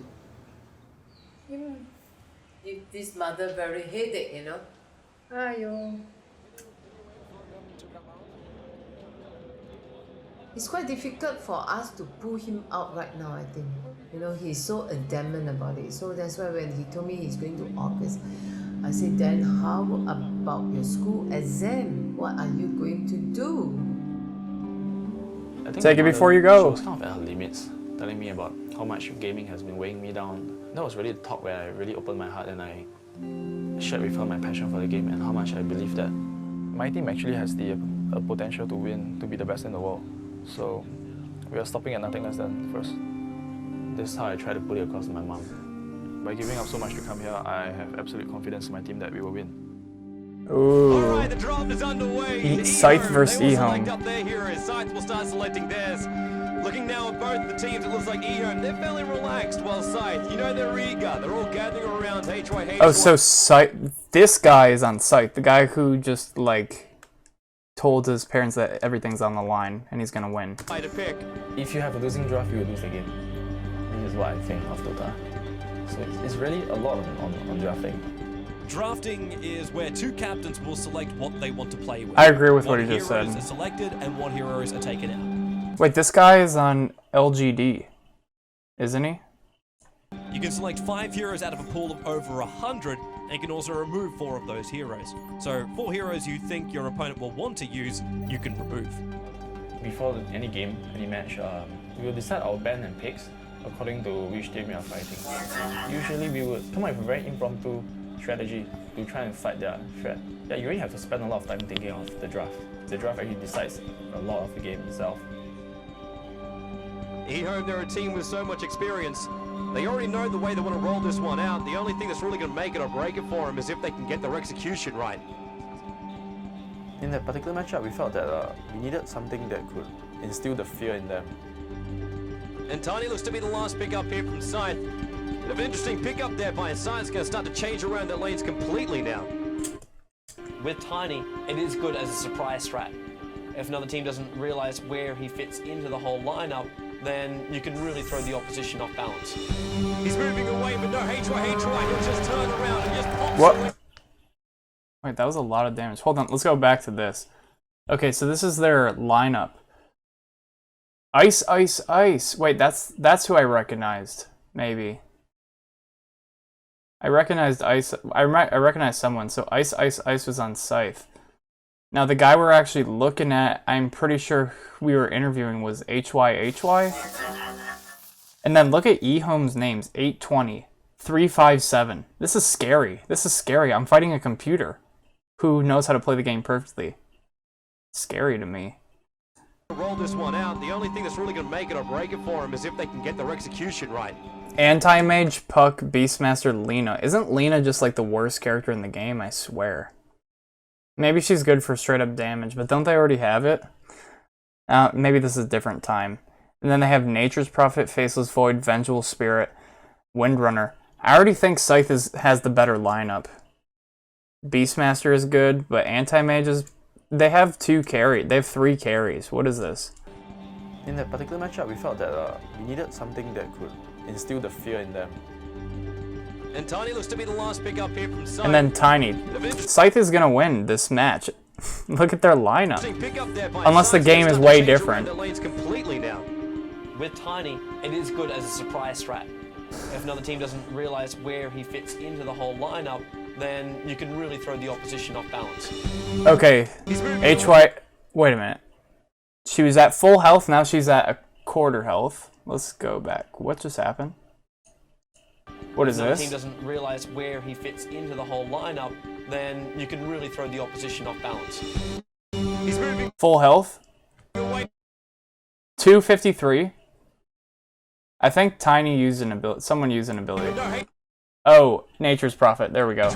Give this mother very headache, you know. Aiyo. It's quite difficult for us to pull him out right now, I think. You know, he's so adamant about it. So that's why when he told me he's going to August, I said, then how about your school exam? What are you going to do? I think take it before you go. She was kind of at her limits, telling me about how much gaming has been weighing me down. That was really the talk where I really opened my heart and I shared with her my passion for the game and how much I believe that my team actually has the potential to win, to be the best in the world. So we are stopping at nothing less than first. This is how I try to put it across to my mom. By giving up so much to come here, I have absolute confidence in my team that we will win. Ooh. Alright, the draft is underway. Scythe versus They will eHome. select up their heroes. Scythe will start selecting theirs. Looking now at both the teams, it looks like eHome, they're fairly relaxed, while Scythe, you know they're eager. They're all gathering around HYH. Oh, so Scythe, this guy is on Scythe, the guy who just like told his parents that everything's on the line and he's gonna win. If you have a losing draft, you will lose the game. This is what I think of Dota. So it's really a lot on drafting. Drafting is where two captains will select what they want to play with. I agree with what he just said. What heroes are selected and what heroes are taken out. Wait, this guy is on LGD, isn't he? can select 5 heroes out of a pool of over 100, and you can also remove 4 of those heroes. So 4 heroes you think your opponent will want to use, you can remove. Before any game, any match, we will decide our ban and picks according to which team we are fighting. Usually we would come up with a very impromptu strategy to try and fight their threat. Yeah, you really have to spend a lot of time thinking of the draft. The draft actually decides a lot of the game itself. eHome, they're a team with so much experience. They already know the way they want to roll this one out. The only thing that's really going to make it or break it for them is if they can get their execution right. In that particular matchup, we felt that we needed something that could instill the fear in them. And Tiny looks to be the last pick up here from Scythe. Bit of an interesting pick up there by Scythe's going to start to change around their lanes completely now. With Tiny, it is good as a surprise strat. If another team doesn't realize where he fits into the whole lineup, then you can really throw the opposition off balance. He's moving away, but no HY, he'll just turn around and just pops away. Wait, that was a lot of damage. Hold on, let's go back to this. Okay, so this is their lineup. Ice, Ice, Ice. Wait, that's who I recognized. Maybe. I recognized Ice. I recognized someone. So Ice, Ice, Ice was on Scythe. Now the guy we're actually looking at, I'm pretty sure we were interviewing was HY. And then look at eHome's names. 820, 357. This is scary. This is scary. I'm fighting a computer who knows how to play the game perfectly. Scary to me. Roll this one out. The only thing that's really going to make it or break it for them is if they can get their execution right. Anti-Mage, Puck, Beastmaster, Lena. Isn't Lena just like the worst character in the game? I swear. Maybe she's good for straight up damage, but don't they already have it? Maybe this is a different time. And then they have Nature's Prophet, Faceless Void, Vengeful Spirit, Windrunner. I already think Scythe has the better lineup. Beastmaster is good, but Anti-Mage is... They have 3 carries. What is this? In that particular matchup, we felt that we needed something that could instill the fear in them. And Tiny looks to be the last pick up here from Scythe. And then Tiny. Scythe is gonna win this match. Look at their lineup. Unless the game is way different. Completely now. With Tiny, it is good as a surprise strat. If another team doesn't realize where he fits into the whole lineup, then you can really throw the opposition off balance. Okay, HY, wait a minute. She was at full health, now she's at a quarter health. Let's go back. What just happened? What is this? If another this? team doesn't realize where he fits into the whole lineup, then you can really throw the opposition off balance. He's moving full health. away. 253. I think Tiny used an ability. Someone used an ability. Oh, Nature's Prophet. There we go.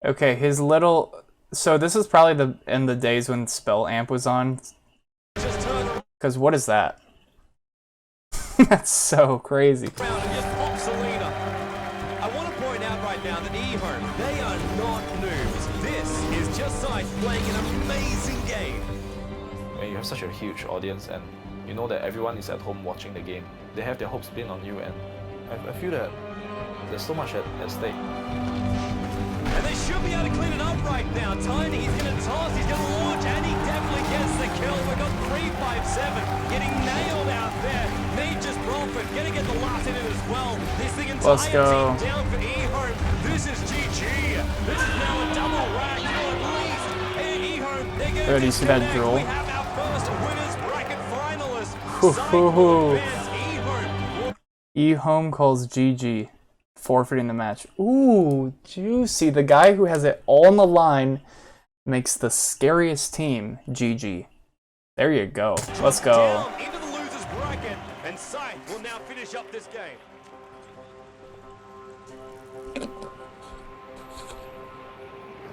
Okay, his little... So this is probably in the days when Spell Amp was on. Because what is that? That's so crazy. I want to point out right now that eHome, they are not noobs. This is just Scythe playing an amazing game. When you have such a huge audience and you know that everyone is at home watching the game, they have their hopes pinned on you, and I feel that there's so much at stake. And they should be able to clean it up right now. Tiny, he's going to toss, he's going to launch, and he definitely gets the kill. We've got 357 getting nailed out there. Nature's Prophet going to get the last hit in as well. This thing entire team down for eHome. This is GG. This is now a double rack for at least. eHome, they're going to do you see that drill? We have our first winners bracket finalists. eHome calls GG. Forfeiting the match. Ooh, juicy. The guy who has it all on the line makes the scariest team GG. There you go. Let's go. Into the losers bracket, and Scythe will now finish up this game.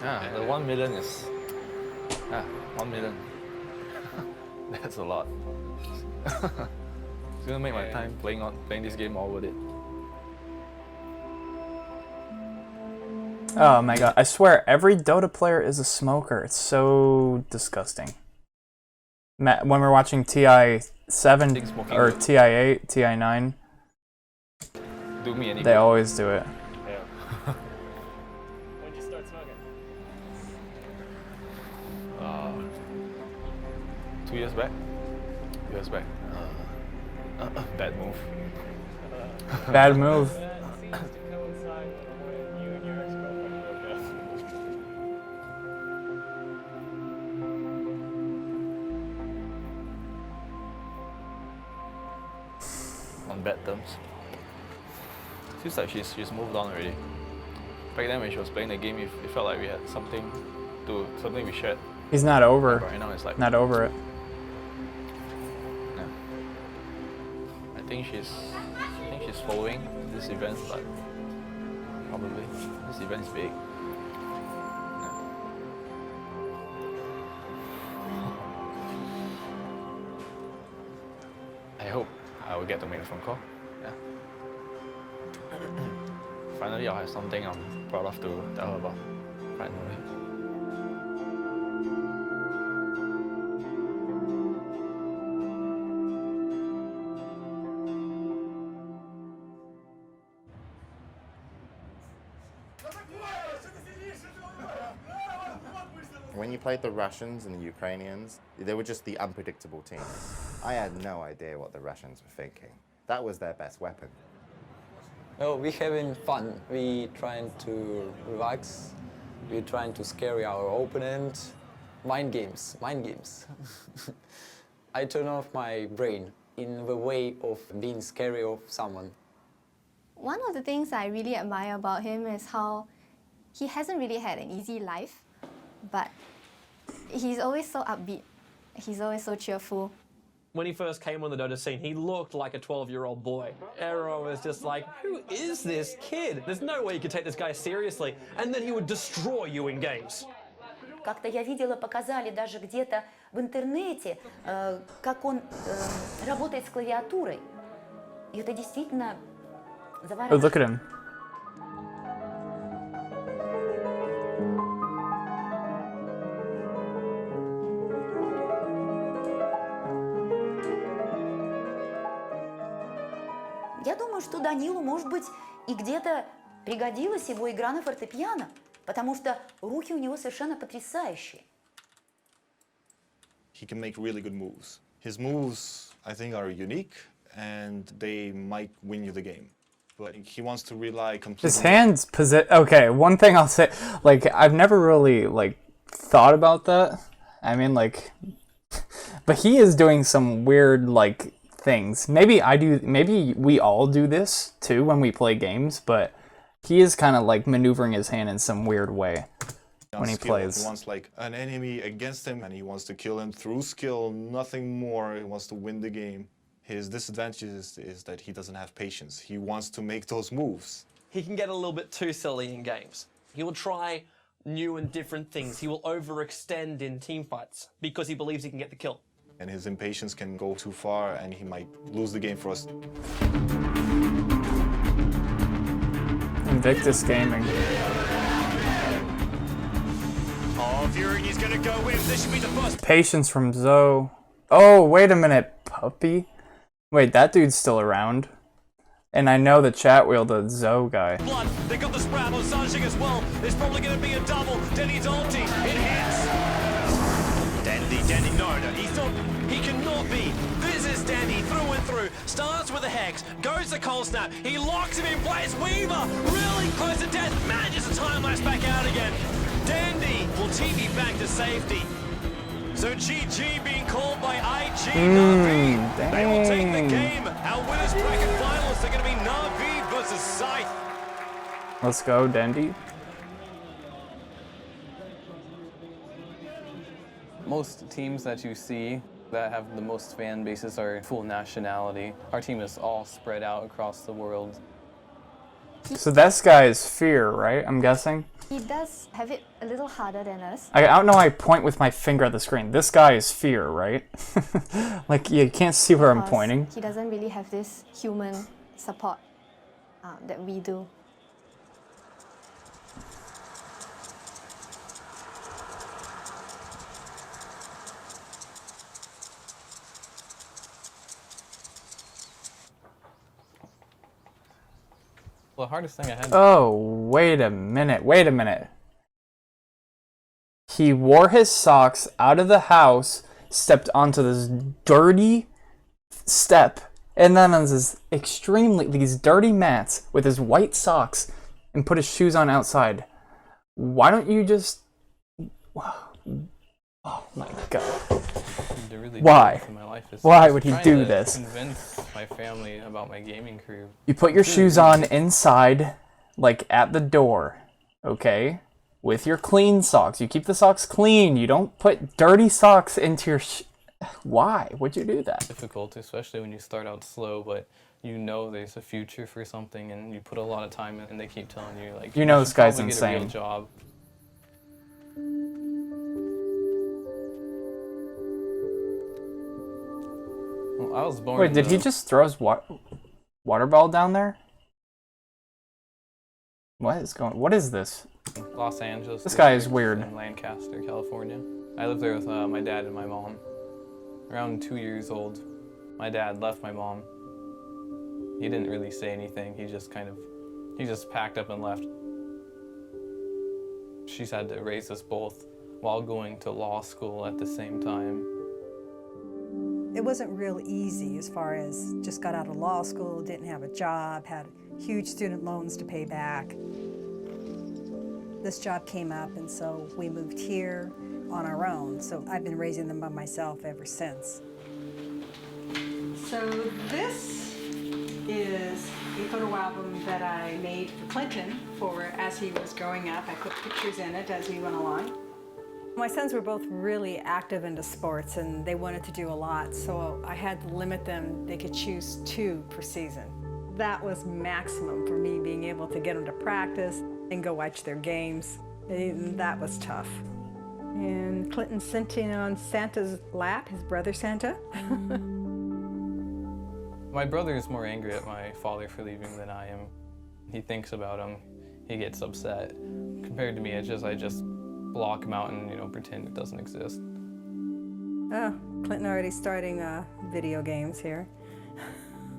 The 1 million is... 1 million. That's a lot. It's gonna make my time playing this game all worth it. Oh my god, I swear, every Dota player is a smoker. It's so disgusting. When we're watching TI7 or TI8, TI9, do me any they always do it. Yeah. When'd you start smoking? 2 years back. 2 years back. Bad move. Bad move. On bad terms. Seems like she's moved on already. Back then when she was playing the game, it felt like we had something we shared. He's not over. But right now it's like not over it. Yeah. I think she's following this event, but probably this event is big. I hope I will get to make a phone call. Yeah. Finally, I'll have something I'm proud of to tell her about. Finally. When you played the Russians and the Ukrainians, they were just the unpredictable team. I had no idea what the Russians were thinking. That was their best weapon. Oh, we having fun. We trying to relax. We trying to scare our opponent. Mind games, mind games. I turn off my brain in the way of being scary of someone. One of the things I really admire about him is how he hasn't really had an easy life, but he's always so upbeat. He's always so cheerful. When he first came on the Dota scene, he looked like a 12-year-old boy. Aero was just like, who is this kid? There's no way you could take this guy seriously. And then he would destroy you in games. Как-то я видела, показали даже где-то в интернете, как он работает с клавиатурой. И это действительно Oh, look at him. Я думаю, что Данилу, может быть, и где-то пригодилась его игра на фортепиано, потому что руки у него совершенно потрясающие. He can make really good moves. His moves, I think, are unique, and they might win you the game. But he wants to rely completely. His hands okay, one thing I'll say, like, I've never really, like, thought about that. I mean, like, but he is doing some weird, like, things. Maybe we all do this, too, when we play games, but he is kind of, like, maneuvering his hand in some weird way when he plays. He wants, like, an enemy against him, and he wants to kill him through skill, nothing more. He wants to win the game. His disadvantage is that he doesn't have patience. He wants to make those moves. He can get a little bit too silly in games. He will try new and different things. He will overextend in team fights because he believes he can get the kill. And his impatience can go too far, and he might lose the game for us. Invictus Gaming. Oh, Fury is going to go in. This should be the first. Patience from Zoe. Oh, wait a minute, puppy. Wait, that dude's still around. And I know the chat wheel, the Zoe guy. Blood. They got the sprout on Sanjing as well. There's probably going to be a double. Denny's ulti. It hits. Dandy, no, he cannot be. This is Dandy through and through. Starts with a Hex, goes to Cold Snap. He locks him in place. Weaver, really close to death. Manages to time lapse back out again. Dandy will TP back to safety. So GG being called by IG Na'Vi. They will take the game. Our winners bracket finalists are going to be Na'Vi versus Scythe. Let's go, Dandy. Most teams that you see that have the most fan bases are full nationality. Our team is all spread out across the world. So this guy is Fear, right? I'm guessing? He does have it a little harder than us. I don't know, I point with my finger at the screen. This guy is Fear, right? Like, you can't see where I'm pointing. He doesn't really have this human support that we do. The hardest thing I had. Oh, wait a minute. He wore his socks out of the house, stepped onto this dirty step, and then on these these dirty mats with his white socks and put his shoes on outside. Why don't you just... Oh my god. Why? Why would he do this? Convince my family about my gaming career. You put your shoes on inside, like at the door, okay? With your clean socks. You keep the socks clean. You don't put dirty socks into your... Why would you do that? Difficult, especially when you start out slow, but you know there's a future for something and you put a lot of time in and they keep telling you, like, you know this guy's probably get a real insane. job. Well, I was born Wait, did he just throw his water ball down there? What is this? Los Angeles. This guy is district weird. In Lancaster, California. I lived there with my dad and my mom. Around 2 years old, my dad left my mom. He didn't really say anything. He just packed up and left. She's had to raise us both while going to law school at the same time. It wasn't real easy as far as just got out of law school, didn't have a job, had huge student loans to pay back. This job came up, and so we moved here on our own. So I've been raising them by myself ever since. So this is a photo album that I made for Clinton as he was growing up. I put pictures in it as we went along. My sons were both really active into sports, and they wanted to do a lot, so I had to limit them. They could choose 2 per season. That was maximum for me, being able to get them to practice and go watch their games. And that was tough. And Clinton's sitting on Santa's lap, his brother Santa. My brother is more angry at my father for leaving than I am. He thinks about him, he gets upset. Compared to me, I just block him out and pretend it doesn't exist. Oh, Clinton already starting video games here.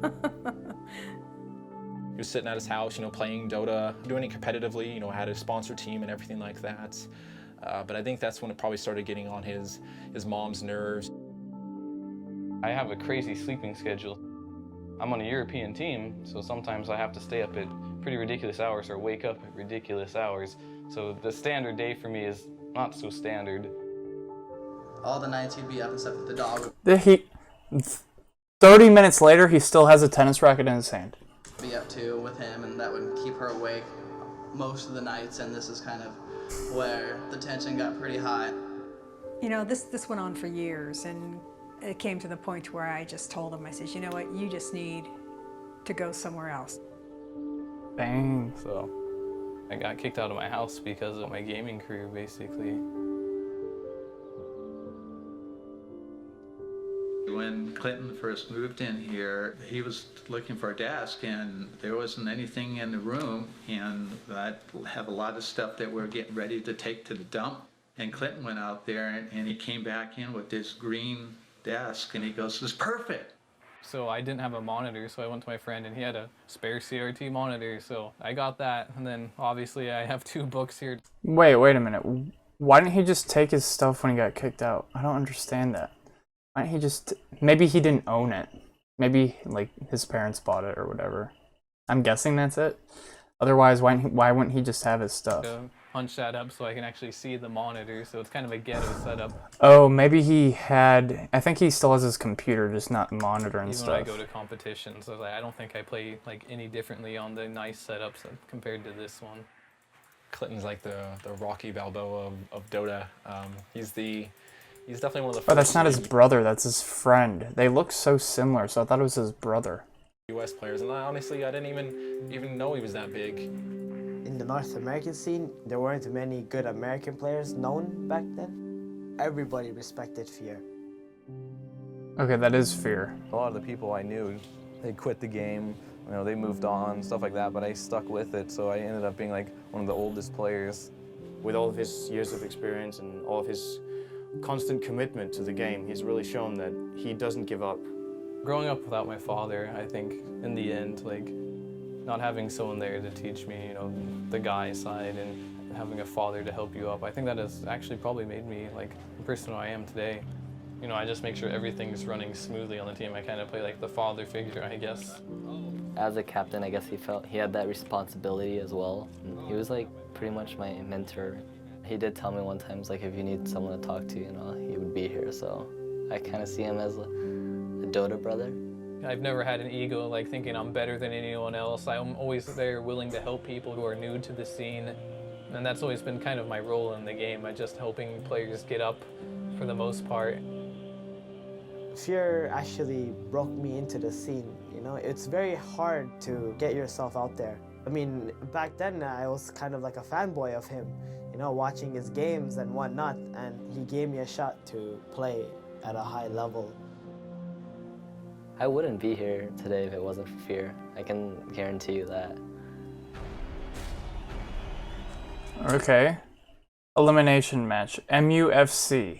He was sitting at his house, playing Dota, doing it competitively, had a sponsor team and everything like that. But I think that's when it probably started getting on his mom's nerves. I have a crazy sleeping schedule. I'm on a European team, so sometimes I have to stay up at pretty ridiculous hours or wake up at ridiculous hours. So the standard day for me is not so standard. All the nights he'd be up and stuff with the dog. 30 minutes later, he still has a tennis racket in his hand. Be up too with him, and that would keep her awake most of the nights, and this is kind of where the tension got pretty high. This went on for years, and it came to the point where I just told him, I said, you know what, you just need to go somewhere else. Bang. So I got kicked out of my house because of my gaming career, basically. When Clinton first moved in here, he was looking for a desk and there wasn't anything in the room, and I have a lot of stuff that we're getting ready to take to the dump. And Clinton went out there and he came back in with this green desk and he goes, "This is perfect." So I didn't have a monitor, so I went to my friend and he had a spare CRT monitor, so I got that. And then obviously I have 2 books here. Wait a minute. Why didn't he just take his stuff when he got kicked out? I don't understand that. Why didn't he just... Maybe he didn't own it. Maybe, his parents bought it or whatever. I'm guessing that's it. Otherwise, why wouldn't he just have his stuff? Punch that up so I can actually see the monitor, so it's kind of a ghetto setup. Oh, maybe he had... I think he still has his computer, just not the monitor and Even stuff. when I go to competitions, I don't think I play any differently on the nice setups compared to this one. Clinton's like the Rocky Balboa of Dota. He's definitely one of the first... Oh, that's not his brother, that's his friend. They look so similar, so I thought it was his brother. US players, and honestly, I didn't even know he was that big. In the North American scene, there weren't many good American players known back then. Everybody respected Fear. Okay, that is Fear. A lot of the people I knew, they quit the game, they moved on, stuff like that, but I stuck with it, so I ended up being one of the oldest players. With all of his years of experience and all of his constant commitment to the game, he's really shown that he doesn't give up. Growing up without my father, I think in the end, not having someone there to teach me, the guy side and having a father to help you up, I think that has actually probably made me the person I am today. You know, I just make sure everything's running smoothly on the team. I kind of play like the father figure, I guess. As a captain, I guess he felt he had that responsibility as well. He was like pretty much my mentor. He did tell me one time, like, if you need someone to talk to, you know, he would be here. So I kind of see him as a Dota brother. I've never had an ego like thinking I'm better than anyone else. I'm always there willing to help people who are new to the scene. And that's always been kind of my role in the game. I'm just helping players get up for the most part. Fear actually broke me into the scene, you know? It's very hard to get yourself out there. I mean, back then I was kind of like a fanboy of him, you know, watching his games and whatnot, and he gave me a shot to play at a high level. I wouldn't be here today if it wasn't for fear. I can guarantee you that. Okay. Elimination match. MUFC.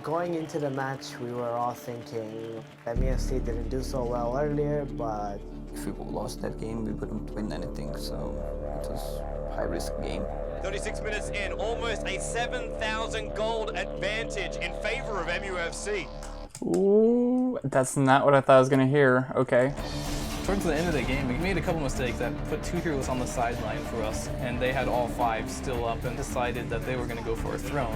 Going into the match, we were all thinking MUFC didn't do so well earlier, but if we lost that game, we wouldn't win anything, so it was a high-risk game. 36 minutes in, almost a 7,000 gold advantage in favor of MUFC. Ooh, that's not what I thought I was gonna hear. Okay. Towards the end of the game, we made a couple mistakes that put 2 heroes on the sideline for us, and they had all 5 still up and decided that they were going to go for a throne.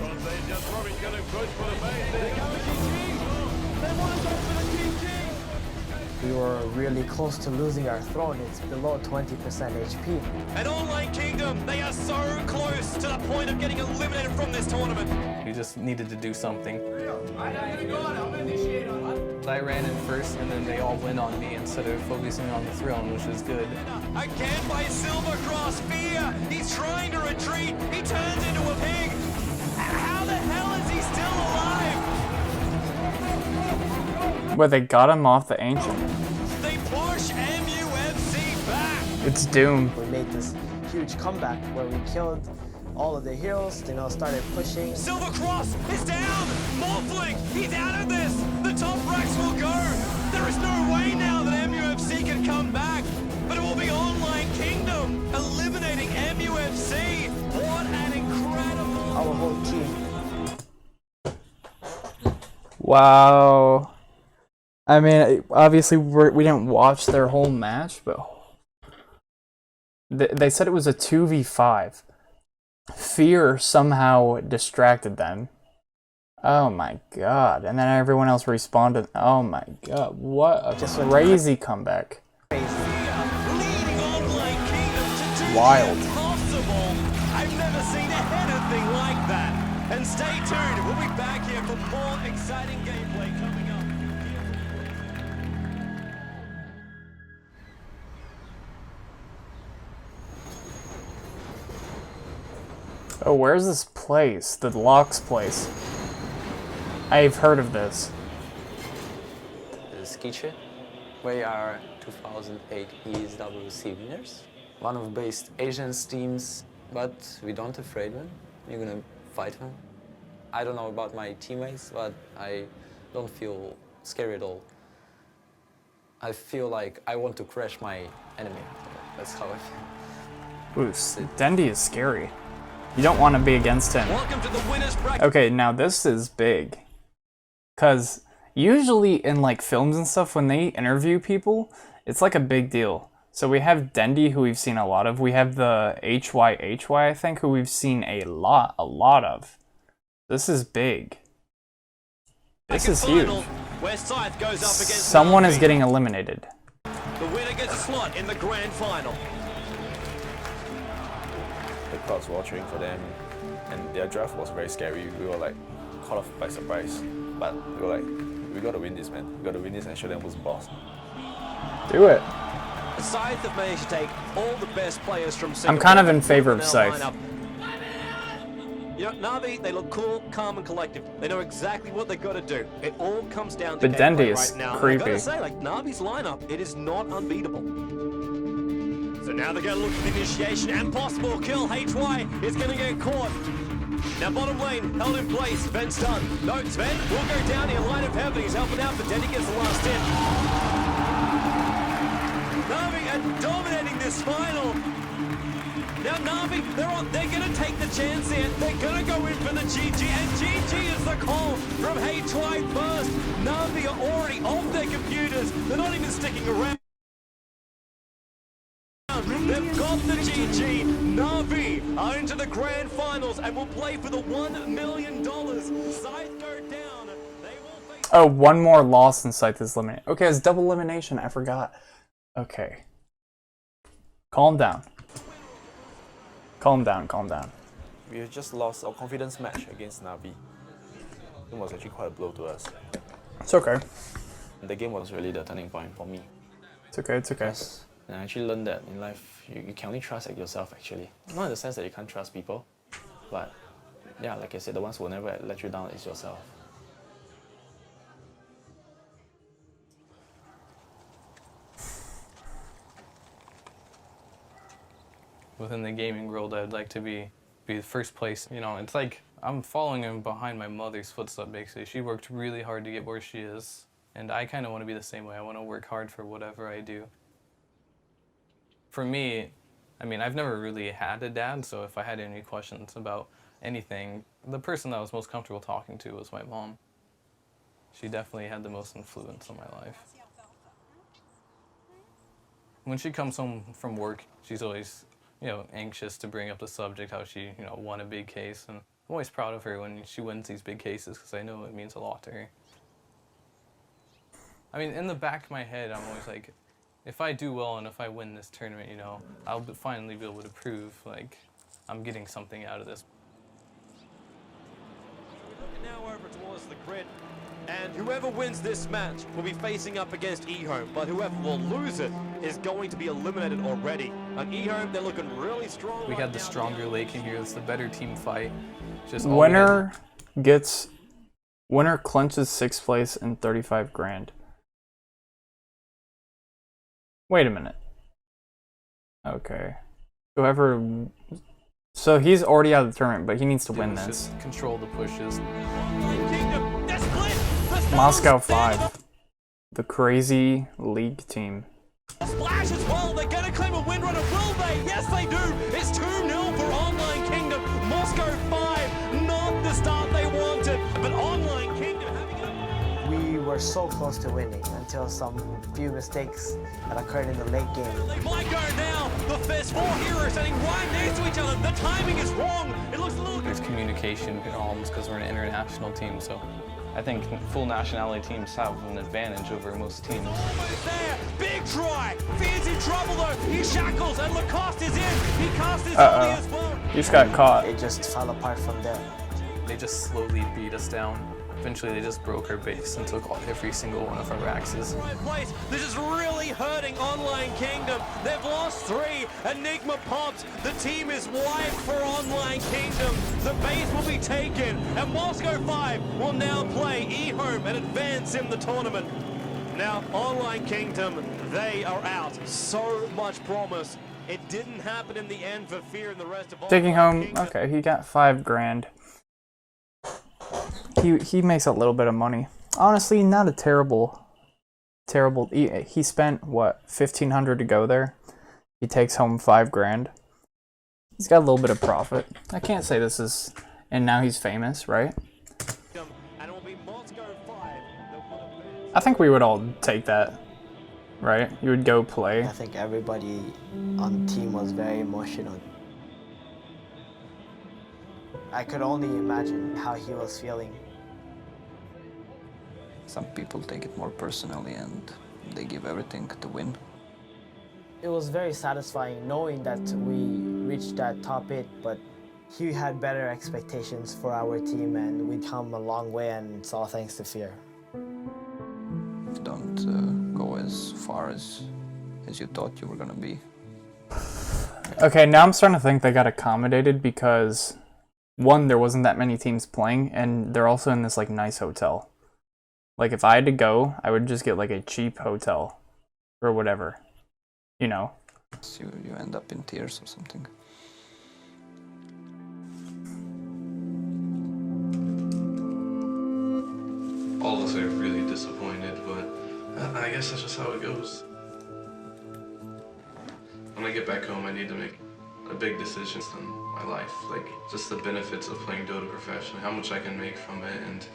we were really close to losing our throne. It's below 20% HP. An online kingdom, they are so close to the point of getting eliminated from this tournament. We just needed to do something. I ran in first, and then they all went on me instead of focusing on the throne, which is good. Again by Silvercross, Fear. He's trying to retreat. He turns into a pig. How the hell is he still alive? Where they got him off the Ancient. They push MUFC back. It's Doom. We made this huge comeback where we killed all of the heroes, you know, started pushing. Silvercross is down. Morphling, he's out of this. The top racks will go. There is no way now that MUFC can come back, but it will be Online Kingdom eliminating MUFC. What an incredible... Our whole team. Wow. I mean, obviously we didn't watch their whole match, but they said it was a 2v5. Fear somehow distracted them. Oh my god. And then everyone else responded. Oh my god. What a crazy comeback. Wild. I've never seen anything like that. And stay tuned. We'll be back here for more exciting gameplay coming up. Oh, where's this place? The Locks place. I've heard of this. Skiche. We are 2008 ESWC winners. One of the best Asian teams, but we don't afraid them. We're gonna fight them. I don't know about my teammates, but I don't feel scary at all. I feel like I want to crush my enemy. That's how I feel. Ooh, Dendi is scary. You don't want to be against him. Welcome to the winners bracket. Okay, now this is big. Because usually in like films and stuff, when they interview people, it's like a big deal. So we have Dendi, who we've seen a lot of. We have the HY, I think, who we've seen a lot of. This is big. This is huge. Where Scythe goes up against Someone is getting eliminated. The winner gets a slot in the grand final. The crowds were all cheering for them, and their draft was very scary. We were like caught off by surprise, but we were like, we got to win this, man. We got to win this and show them who's boss. Do it. Scythe have managed to take all the best players from Singapore. I'm kind of in favor of Scythe. You know, Na'Vi, they look cool, calm, and collective. They know exactly what they've got to do. It all comes down to The Dendi gameplay is right now. creepy. I gotta say, like Na'Vi's lineup, it is not unbeatable. So now they're going to look for the initiation and possible kill. HY is going to get caught. Now bottom lane held in place. Sven's done. No, Sven will go down here. Line of heaven. He's helping out, but Dendi gets the last hit. Na'Vi are dominating this final. Now Na'Vi, they're going to take take the chance here. They're gonna go in for the GG, and GG is the call from Hey Try First. Navi are already off their computers. They're not even sticking around. They've got the GG. Navi are into the grand finals and will play for the $1 million. Scythe go down. Oh, one more loss and Scythe is eliminated. Okay, it's double elimination. I forgot. Okay. Calm down. Calm down, calm down. We have just lost our confidence match against Navi. It was actually quite a blow to us. It's okay. The game was really the turning point for me. It's okay, it's okay. And I actually learned that in life, you can only trust yourself actually. Not in the sense that you can't trust people, but yeah, like I said, the ones who will never let you down is yourself. Within the gaming world, I'd like to be the first place. You know, it's like I'm following in behind my mother's footsteps, basically. She worked really hard to get where she is, and I kind of want to be the same way. I want to work hard for whatever I do. For me, I mean, I've never really had a dad, so if I had any questions about anything, the person that I was most comfortable talking to was my mom. She definitely had the most influence on my life. When she comes home from work, she's always, you know, anxious to bring up the subject, how she, you know, won a big case. And I'm always proud of her when she wins these big cases because I know it means a lot to her. I mean, in the back of my head, I'm always like, if I do well and if I win this tournament, you know, I'll finally be able to prove, like, I'm getting something out of this. Now over towards the grid, and whoever wins this match will be facing up against eHome, but whoever will lose it is going to be eliminated already. And eHome, they're looking really strong. We had the stronger lake in here. It's the better team fight. Just Winner clinches 6th place and 35 grand. Wait a minute. Okay. Whoever... So he's already out of the tournament, but he needs to win this. Just control the pushes. Moscow 5. The crazy league team. Splash as well. They're going to claim a win runner. Will they? Yes, they do. It's 2-0 for Online Kingdom. Moscow 5. Not the start they wanted, but Online Kingdom having it. We were so close to winning until some few mistakes that occurred in the late game. They might go now. There's 4 heroes standing right next to each other. The timing is wrong. It looks a little... There's communication almost because we're an international team, so I think full nationality teams have an advantage over most teams. Almost there. Big try. Fear's in trouble though. He shackles and Lacoste is in. He casts his ulti as well. He just got caught. It just fell apart from there. They just slowly beat us down. Eventually they just broke our base and took every single one of our axes. This is really hurting Online Kingdom. They've lost 3. Enigma pops. The team is wiped for Online Kingdom. The base will be taken. And Moscow 5 will now play eHome and advance in the tournament. Now, Online Kingdom, they are out. So much promise. It didn't happen in the end for Fear and the rest of Taking home, okay, he got 5 grand. He makes a little bit of money. Honestly, not a terrible. He spent what, 1,500 to go there. He takes home 5 grand. He's got a little bit of profit. I can't say this is, and now he's famous, right? I think we would all take that, right? You would go play. I think everybody on the team was very emotional. I could only imagine how he was feeling. Some people take it more personally and they give everything to win. It was very satisfying knowing that we reached that top 8, but he had better expectations for our team and we'd come a long way, and it's all thanks to Fear. Don't go as far as you thought you were gonna be. Okay, now I'm starting to think they got accommodated because, one, there wasn't that many teams playing, and they're also in this like nice hotel. Like if I had to go, I would just get like a cheap hotel or whatever, you know. So you end up in tears or something. All of us are really disappointed, but I guess that's just how it goes. When I get back home, I need to make a big decision, and my life, like just the benefits of playing Dota professionally, how much I can make from it, and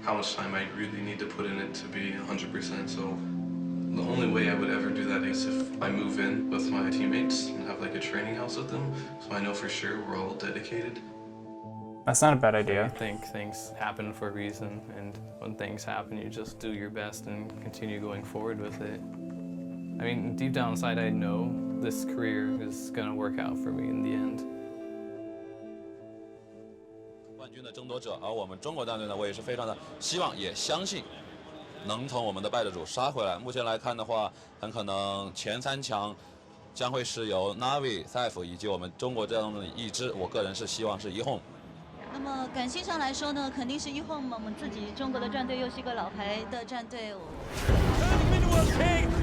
how much time I really need to put in it to be 100%. So the only way I would ever do that is if I move in with my teammates and have like a training house with them, so I know for sure we're all dedicated. That's not a bad idea. I think things happen for a reason, and when things happen, you just do your best and continue going forward with it. I mean, deep down inside, I know this career is going to work out for me in the end. 冠军的争夺者，而我们中国战队呢，我也是非常的希望，也相信能从我们的败者组杀回来。目前来看的话，很可能前3强将会是由 Navi、Saif 以及我们中国这样的一支，我个人是希望是1Home。那么感性上来说呢，肯定是1Home，我们自己中国的战队又是一个老牌的战队。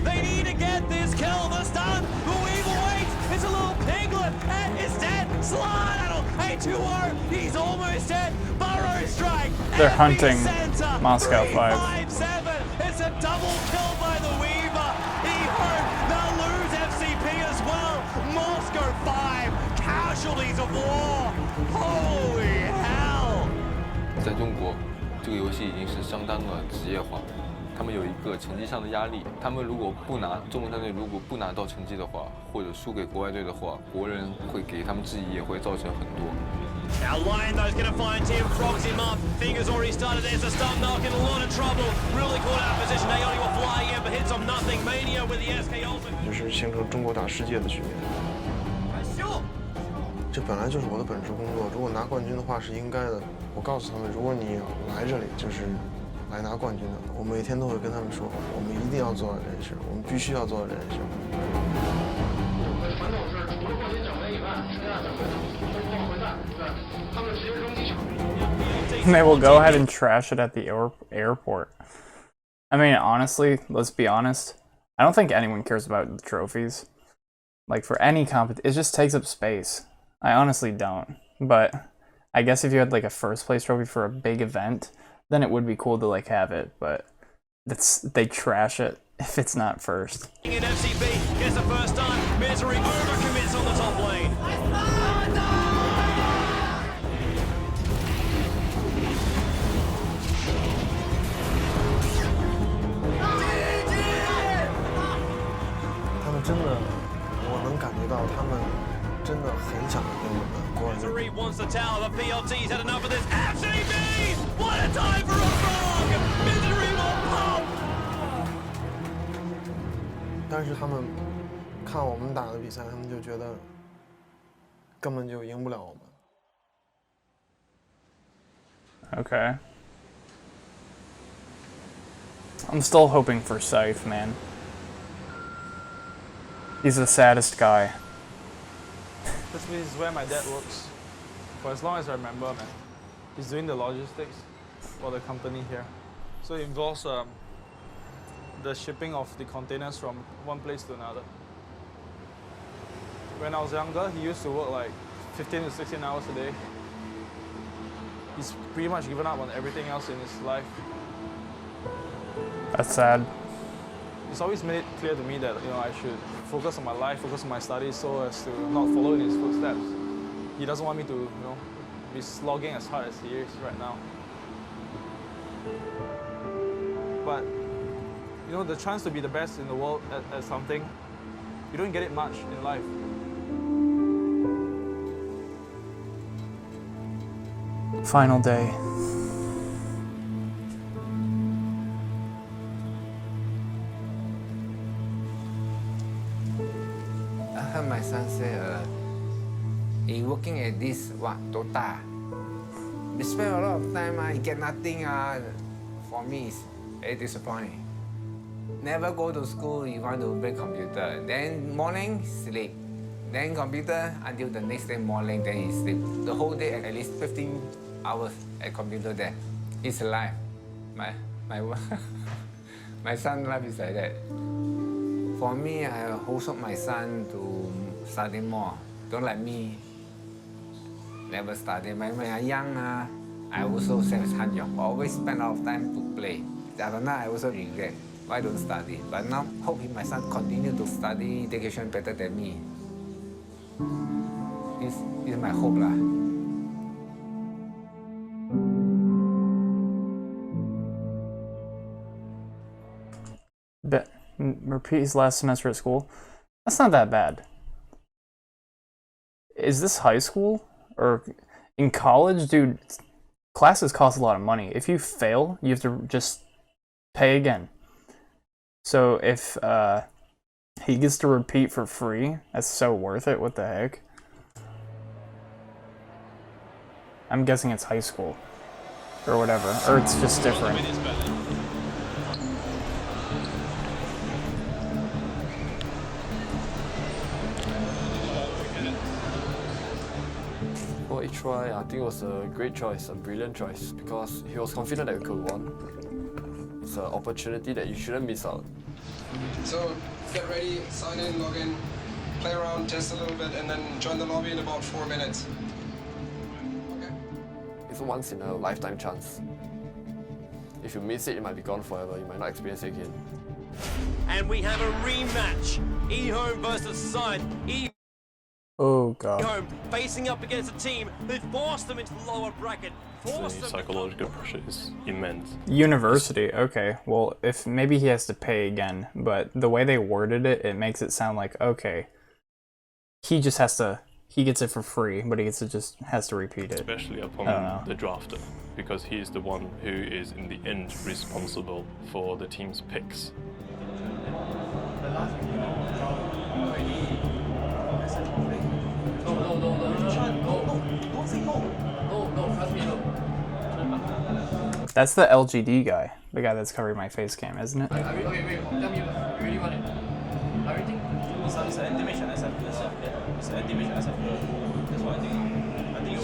They need to get this kill. The stun, who even waits? It's a little piglet and it's dead. Slide, A2R, he's almost dead. Burrow strike. They're hunting Moscow 5. 5-7. It's a double kill by the Weaver. E-Home, they'll lose FCP as well. Moscow 5, casualties of war. Holy hell. 在中国，这个游戏已经是相当的职业化。他们有一个成绩上的压力，他们如果不拿中国战队如果不拿到成绩的话，或者输给国外队的话，国人会给他们质疑，也会造成很多。 Now Lion though's gonna find Tim, frogs him up. Fingers already started. There's a stun knock in a lot of trouble. Really caught out of position. Aeoni will fly in, but hits on nothing. Mania with the SK ultimate. 就是形成中国打世界的局面。这本来就是我的本职工作，如果拿冠军的话是应该的。我告诉他们，如果你来这里就是来拿冠军的，我每天都会跟他们说，我们一定要做到这件事，我们必须要做到这件事。传统是除了冠军奖杯以外，剩下奖杯都不往回带，对，他们直接扔机场。They will go ahead and trash it at the airport. I mean, honestly, let's be honest. I don't think anyone cares about the trophies. Like, for any competition, it just takes up space. I honestly don't. But I guess if you had, like, a first place trophy for a big event, then it would be cool to, like, have it. But they trash it if it's not first. In FCB, gets the first time. Misery overcommits on the top lane. Misery wants the tower, but PLT's had enough of this. FCB! What a time for a frog! Misery will pop! 但是他们看我们打的比赛，他们就觉得根本就赢不了我们。Okay. I'm still hoping for Scythe, man. He's the saddest guy. This is where my dad works. For as long as I remember, man. He's doing the logistics for the company here. So it involves the shipping of the containers from one place to another. When I was younger, he used to work like 15 to 16 hours a day. He's pretty much given up on everything else in his life. That's sad. He's always made it clear to me that I should focus on my life, focus on my studies, so as to not follow in his footsteps. He doesn't want me to, be slogging as hard as he is right now. But the chance to be the best in the world at something, you don't get it much in life. Final day. I heard my son say, he working at this, Dota. We spend a lot of time, he get nothing. For me, it's very disappointing. Never go to school, you want to play computer. Then morning, sleep. Then computer until the next day morning, then he sleep. The whole day, at least 15 hours at computer there. It's life. My son's life is like that. For me, I also my son to study more. Don't like me. Never study. When I'm young, I also same as Han Yong. Always spend a lot of time to play. But now I also regret. Why don't study? But now hope my son continue to study education better than me. is my hope lah. Repeat his last semester at school. That's not that bad. Is this high school? Or in college? Dude, classes cost a lot of money. If you fail, you have to just pay again. So if he gets to repeat for free, that's so worth it. What the heck? I'm guessing it's high school. Or whatever. Or it's just different. For HY, I think it was a great choice, a brilliant choice, because he was confident that we could win. It's an opportunity that you shouldn't miss out. So get ready, sign in, log in, play around, test a little bit, and then join the lobby in about 4 minutes. Okay. It's a once in a lifetime chance. If you miss it, it might be gone forever. You might not experience it again. And we have a rematch. eHome versus Side. Oh god. eHome facing up against a team that forced them into the lower bracket. The psychological pressure is immense. University, okay. Well, if maybe he has to pay again, but the way they worded it, it makes it sound like, okay, he just has to, he gets it for free, but he gets to just has to repeat it. Especially upon the drafter, because he is the one who is in the end responsible for the team's picks. That's the LGD guy, the guy that's covering my face cam, isn't it? Wait, tell me, you really want it? Everything? It's animation SF. It's animation SF. That's what I think.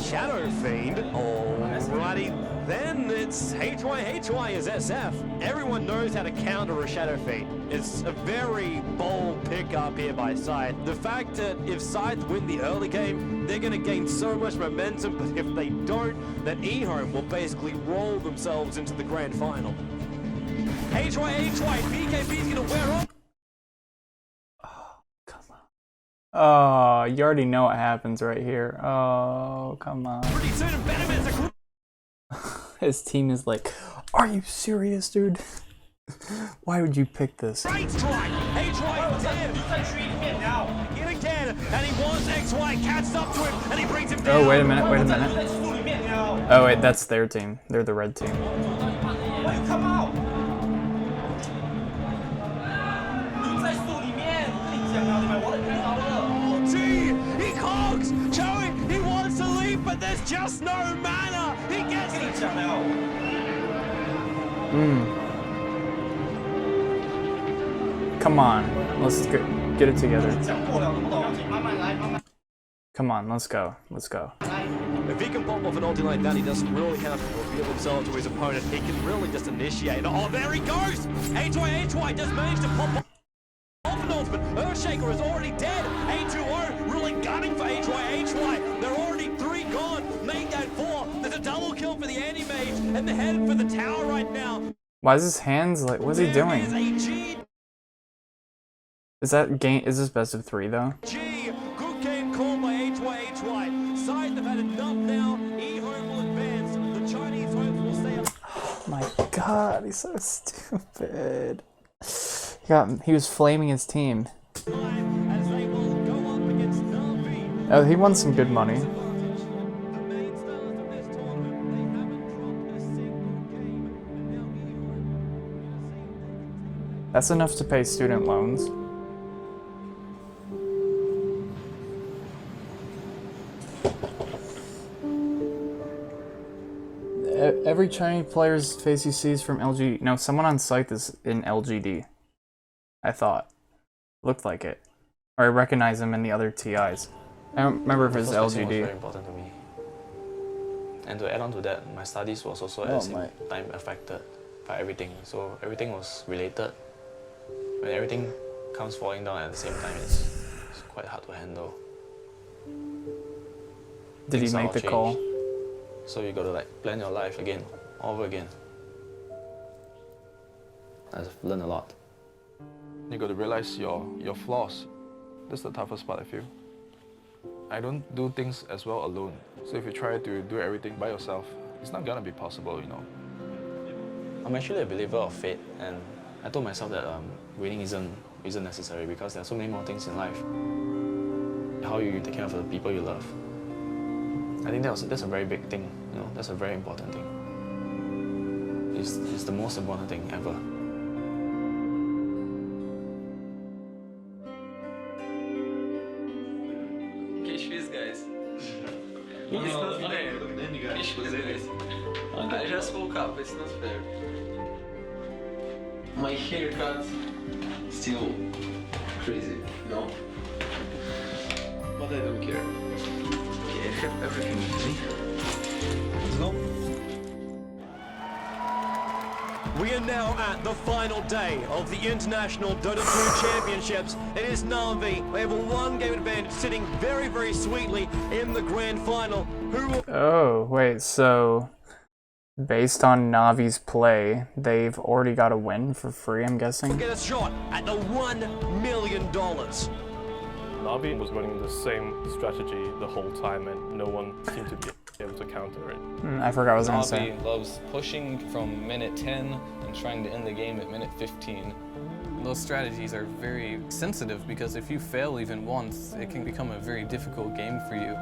Shadow Fiend. Alrighty, then it's HY is SF. Everyone knows how to counter a Shadow Fiend. It's a very bold pick up here by Scythe. The fact that if Scythe win the early game, they're going to gain so much momentum, but if they don't, then eHome will basically roll themselves into the grand final. HY, BKB's going to wear off. Oh, you already know what happens right here. Oh, come on. Pretty soon, benefits. His team is like, are you serious, dude? Why would you pick this? Right strike! HY dead! Yet again, and he wants XY, catches up to him, and he brings him down. Oh, wait a minute. Oh, wait, that's their team. They're the red team. Come out! He cogs! Joey, he wants to leave, but there's just no mana! He gets it! Come on, let's get it together. Come on, let's go. Let's go. If he can pop off an ulti like that, he doesn't really have to reveal himself to his opponent. He can really just initiate. Oh, there he goes! HY just managed to pop off an ultimate. Earthshaker is already dead. A2O really gunning for HY. They're already 3 gone. Make that 4. There's a double kill for the anti-mage, and they're headed for the tower right now. Why is his hands like, what's he doing? Is that game, is this best of 3 though? Good game called by HY. Side have had enough now. eHome will advance. The Chinese hopes will stay up. Oh my god, he's so stupid. He was flaming his team. Oh, he won some good money. That's enough to pay student loans. Every Chinese player's face you see is from LGD. No, someone on site is in LGD. I thought. Looked like it. Or I recognize him in the other TIs. I don't remember if it was LGD. Was very important to me. And to add on to that, my studies was also at the same time affected by everything. So everything was related. When everything comes falling down at the same time, it's quite hard to handle. Did he make the call? So you gotta like plan your life again, all over again. I've learned a lot. You gotta realize your flaws. That's the toughest part, I feel. I don't do things as well alone. So if you try to do everything by yourself, it's not gonna be possible, you know. I'm actually a believer of fate, and I told myself that winning isn't necessary because there are so many more things in life. How you take care of the people you love. I think that's a very big thing, you know, that's a very important thing. It's the most important thing ever. Keşfiz guys. It's not fair. Keşfiz guys. I just woke up, it's not fair. My haircut still crazy, no? But I don't care. Okay, I have everything with me. Let's go. We are now at the final day of the International Dota 2 Championships. It is Na'Vi. They have a one-game advantage, sitting very, very sweetly in the grand final. Who will... Oh, wait, so based on Navi's play, they've already got a win for free, I'm guessing? Get a shot at the $1 million. Navi was running the same strategy the whole time and no one seemed to be able to counter it. I forgot what I was going to say. Navi loves pushing from minute 10 and trying to end the game at minute 15. Those strategies are very sensitive because if you fail even once, it can become a very difficult game for you.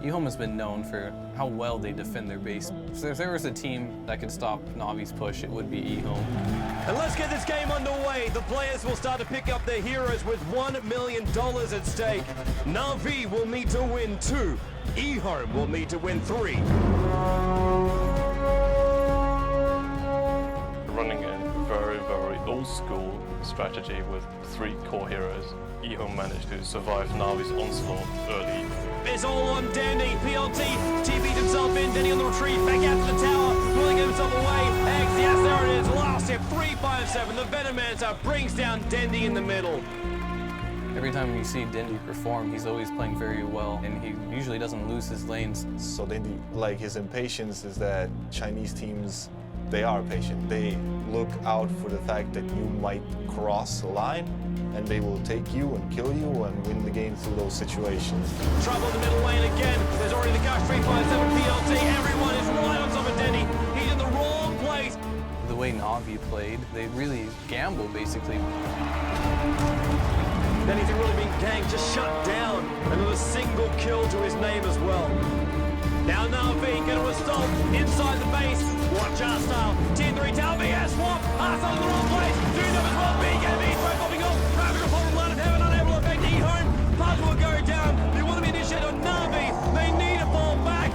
eHome has been known for how well they defend their base. So if there was a team that could stop Navi's push, it would be eHome. And let's get this game underway. The players will start to pick up their heroes with $1 million at stake. Na'Vi will need to win 2. eHome will need to win 3. Running a very, very old school strategy with 3 core heroes, eHome managed to survive Navi's onslaught early. It's all on Dandy. PLT TP'd himself in. Dandy on the retreat. Back out to the tower. Pulling himself away. X, yes, there it is. Last hit. 3-5-7. The Venomancer brings down Dandy in the middle. Every time you see Dendy perform, he's always playing very well, and he usually doesn't lose his lanes. So Dendy, like his impatience is that Chinese teams, they are patient. They look out for the fact that you might cross a line, and they will take you and kill you and win the game through those situations. Trouble in the middle lane again. There's already the gush 3-5-7 PLT. Everyone is right on top of Dendy. He's in the wrong place. The way Na'Vi played, they really gamble, basically. Dendy's really been ganked, just shut down. And with a single kill to his name as well. Now Na'Vi going to assault inside the base. Watch our style. Tier 3 tower BS swap. Arsenal in the wrong place. 2 numbers 1 big and throw popping off. Ravage upon the line of heaven, unable to affect eHome. Puzzle will go down. They want to be initiated on Na'Vi. They need to fall back.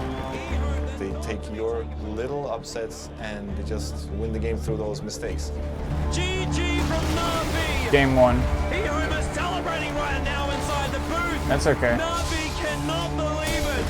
They take your little upsets and they just win the game through those mistakes. GG from Na'Vi. Game 1. eHome is celebrating right now inside the booth. That's okay. Na'Vi cannot believe it.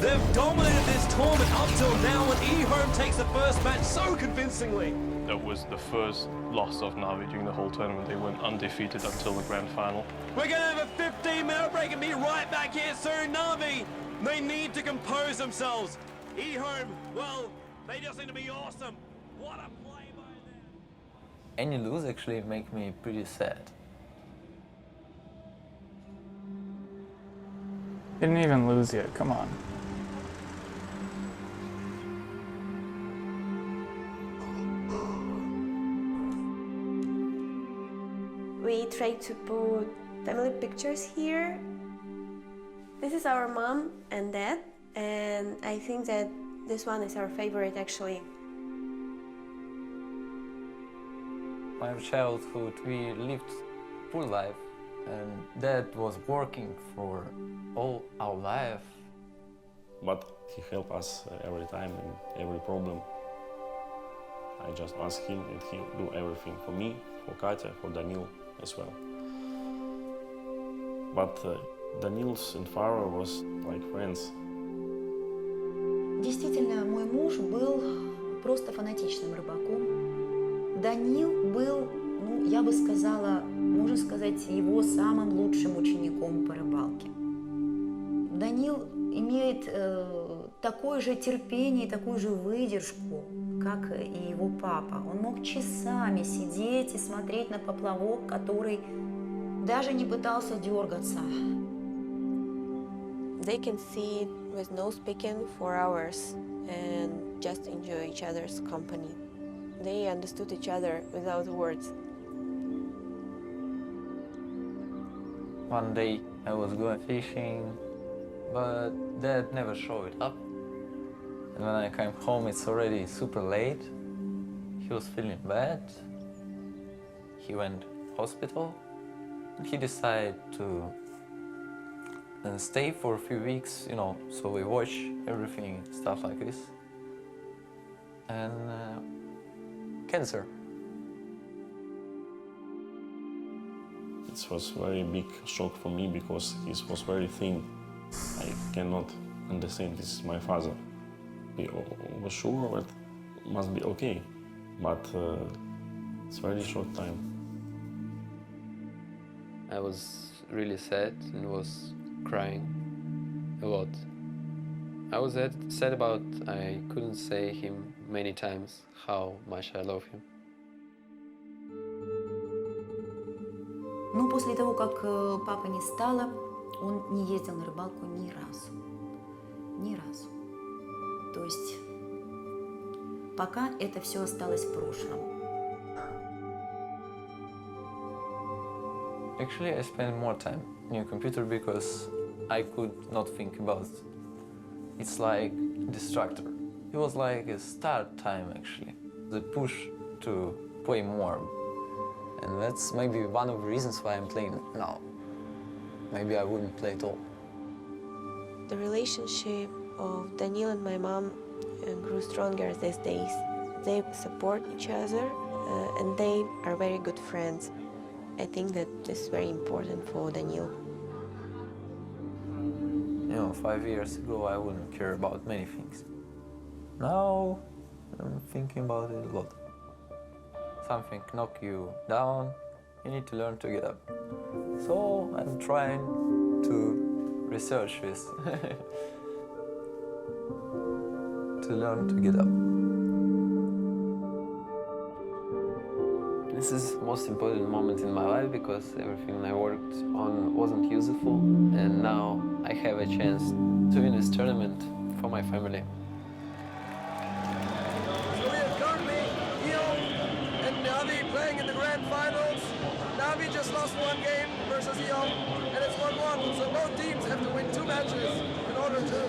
They've dominated this tournament up till now, and eHome takes the first match so convincingly. That was the first loss of Navi during the whole tournament. They went undefeated until the grand final. We're going to have a 15-minute break and be right back here soon. Na'Vi, they need to compose themselves. eHome, well, they just seem to be awesome. What a play by them. Any lose actually make me pretty sad. Didn't even lose yet, come on. We try to put family pictures here. This is our mom and dad, and I think that this one is our favorite actually. My childhood, we lived full life, and dad was working for all our life. But he helped us every time in every problem. I just ask him and he'll do everything for me, for Katya, for Daniil as well. But Danils and Farah was like friends. Действительно, мой муж был просто фанатичным рыбаком. Данил был, ну, я бы сказала, можно сказать, его самым лучшим учеником по рыбалке. Данил имеет такое же терпение, такую же выдержку, как и его папа. Он мог часами сидеть и смотреть на поплавок, который даже не пытался дергаться. They can sit with no speaking for hours and just enjoy each other's company. They understood each other without words. One day I was going fishing, but Dad never showed up. And when I came home, it's already super late. He was feeling bad. He went hospital. He decided to stay for a few weeks, you know, so we watch everything, stuff like this. And cancer. It was very big shock for me because he was very thin. I cannot understand, this is my father. We was sure that it must be okay, but it's very short time. I was really sad and was crying a lot. I was sad about I couldn't say him many times how much I love him. Но после того, как папы не стало, он не ездил на рыбалку ни разу. Ни разу. То есть пока это все осталось в прошлом. Actually, I spent more time in a computer because I could not think about it. It's like a distractor. It was like a start time, actually. The push to play more. And that's maybe one of the reasons why I'm playing now. Maybe I wouldn't play at all. The relationship of Daniil and my mom grew stronger these days. They support each other and they are very good friends. I think that this is very important for Daniil. You know, 5 years ago I wouldn't care about many things. Now I'm thinking about it a lot. Something knock you down, you need to learn to get up. So I'm trying to research this. To learn to get up. This is the most important moment in my life because everything I worked on wasn't useful, and now I have a chance to win this tournament for my family. So we have currently Eon and Navi playing in the grand finals. Navi just lost one game versus Eon, and it's 1-1. So both teams have to win 2 matches in order to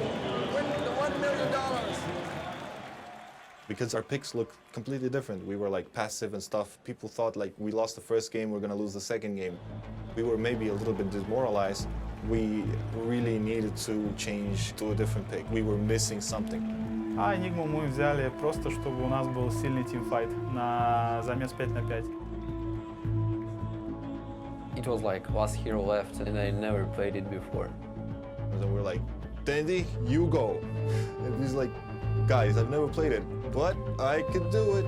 win the $1 million. Because our picks look completely different. We were like passive and stuff. People thought like we lost the first game, we're gonna lose the second game. We were maybe a little bit demoralized. We really needed to change to a different pick. We were missing something. А Enigmu мы взяли просто, чтобы у нас был сильный тимфайт на замес 5 на 5. It was like last hero left and I never played it before. And then we're like, Dandy, you go. And he's like, guys, I've never played it, but I could do it.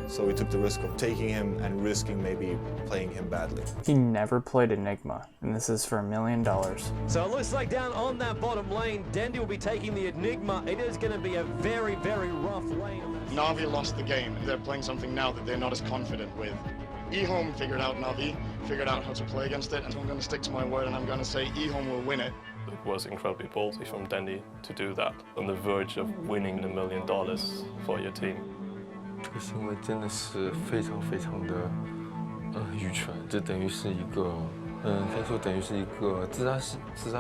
So we took the risk of taking him and risking maybe playing him badly. He never played Enigma, and this is for $1 million. So it looks like down on that bottom lane, Dandy will be taking the Enigma. It is going to be a very, very rough lane. Navi lost the game. They're playing something now that they're not as confident with. eHome figured out Navi, figured out how to play against it, and so I'm going to stick to my word and I'm going to say eHome will win it. It was incredibly ballsy from Dandy to do that, on the verge of winning the $1 million for your team. 这个行为真的是非常非常的愚蠢，这等于是一个可以说等于是一个自杀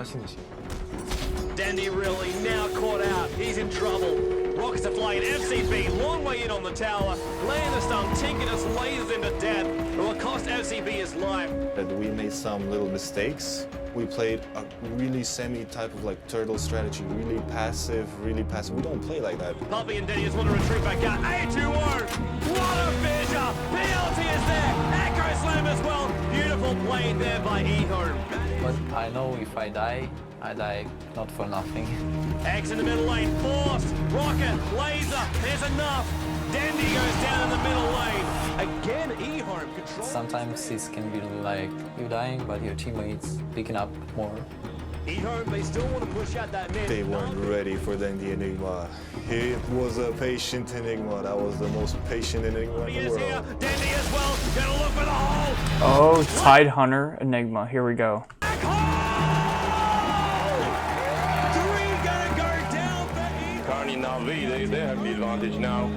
性的行为。 Dandy really now caught out. He's in trouble. Rockets are flying. FCB, long way in on the tower. Laying the stun. Tinker just lasers into death. It will cost FCB his life. We made some little mistakes. We played a really semi-type of like turtle strategy, really passive. We don't play like that. Puppy and Danny just want to retreat back out. A2-0. What a fissure. Penalty is there. Echo slam as well. Beautiful play there by eHome. But I know if I die not for nothing. X in the middle lane. Forced. Rocket. Laser. There's enough. Dandy goes down in the middle lane. Again, eHome control. Sometimes this can be like you dying, but your teammates picking up more. eHome, they still want to push out that mid. They weren't ready for the Enigma. It was a patient Enigma. That was the most patient Enigma in the world. Here. Dandy as well. Gonna look for the hole. Oh, Tide Hunter Enigma. Here we go. Germany, Navi, they have the advantage now.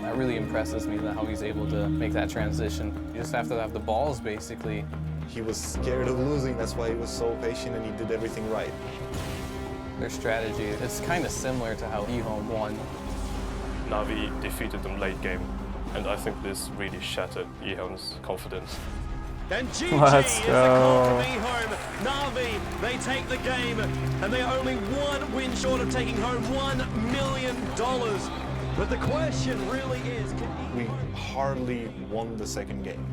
That really impresses me, how he's able to make that transition. You just have to have the balls, basically. He was scared of losing, that's why he was so patient and he did everything right. Their strategy is kind of similar to how eHome won. Navi defeated them late game, and I think this really shattered eHome's confidence. And GG Let's is go. the call from eHome. Navi, they take the game, and they are only one win short of taking home $1 million. But the question really is, we hardly won the second game.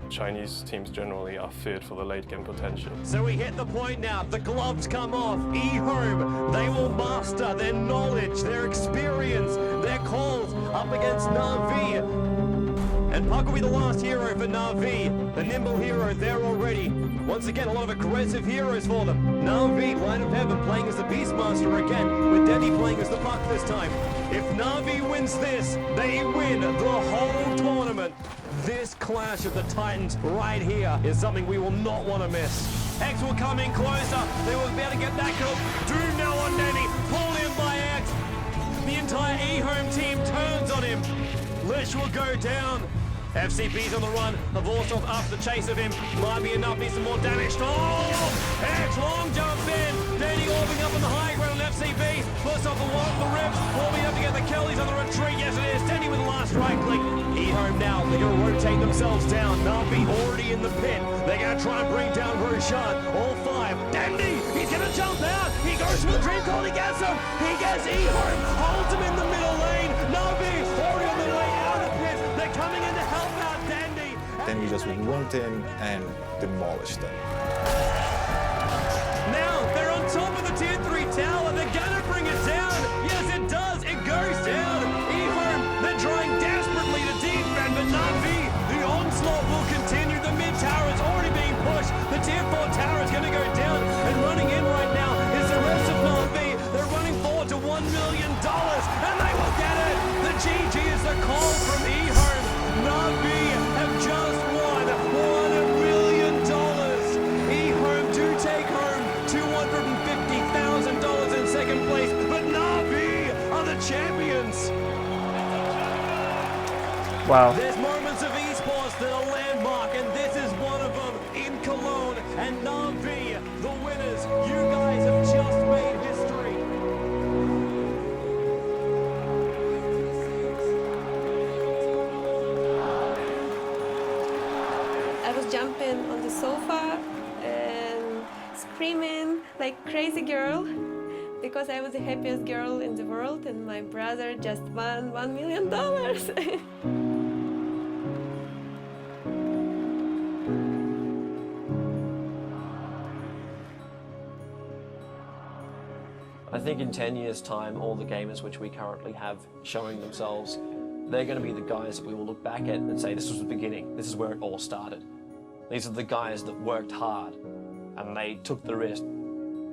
Chinese teams generally are feared for the late game potential. So we hit the point now, the gloves come off, eHome, they will master their knowledge, their experience, their calls up against Navi. And Puck will be the last hero for Navi, the nimble hero there already. Once again, a lot of aggressive heroes for them. Navi, Line of Heaven, playing as the Beastmaster again, with Denny playing as the Puck this time. If Navi wins this, they win the whole tournament. This clash of the Titans right here is something we will not want to miss. X will come in closer. They will be able to get that kill. Do now on Denny. Pulled in by X. The entire eHome team turns on him. Lish will go down. FCB's on the run. Avorsov up the chase of him. Might be enough. Needs some more damage. Oh! X long jump in. Denny orbing up on the high ground on FCB. First off the wall, the ribs. Orbing up to get the kill. He's on the retreat. Yes, it is. Denny with the last right click. eHome now. They're going to rotate themselves down. Navi already in the pit. They're going to try and bring down Roshan. All five. Denny! He's going to jump out. He goes for the dream call. He gets him. He gets eHome. Holds him in the middle lane. Navi already on the way out of the pit. They're coming in to help out Dandy. Then he just went in and demolished them. Now they're on top of the tier 3 tower. They're gonna bring it down. Yes, it does. It goes down. eHome, they're trying desperately to defend, but Navi, the onslaught will continue. The mid tower is already being pushed. The tier 4 tower is gonna go down, and running in right now is the rest of Navi. They're running forward to $1 million, and they will get it. The GG is the call from eHome. Navi have just won $1 million. eHome do take home $250,000 in second place, but Navi are the champions. Wow. There's moments of esports that are landmark, and this is one of them in Cologne. And Navi, the winners. You guys have just made history. I was jumping on the sofa and screaming like crazy girl because I was the happiest girl in the world and my brother just won $1 million. I think in 10 years' time, all the gamers which we currently have showing themselves, they're going to be the guys that we will look back at and say, this was the beginning, this is where it all started. These are the guys that worked hard and they took the risk,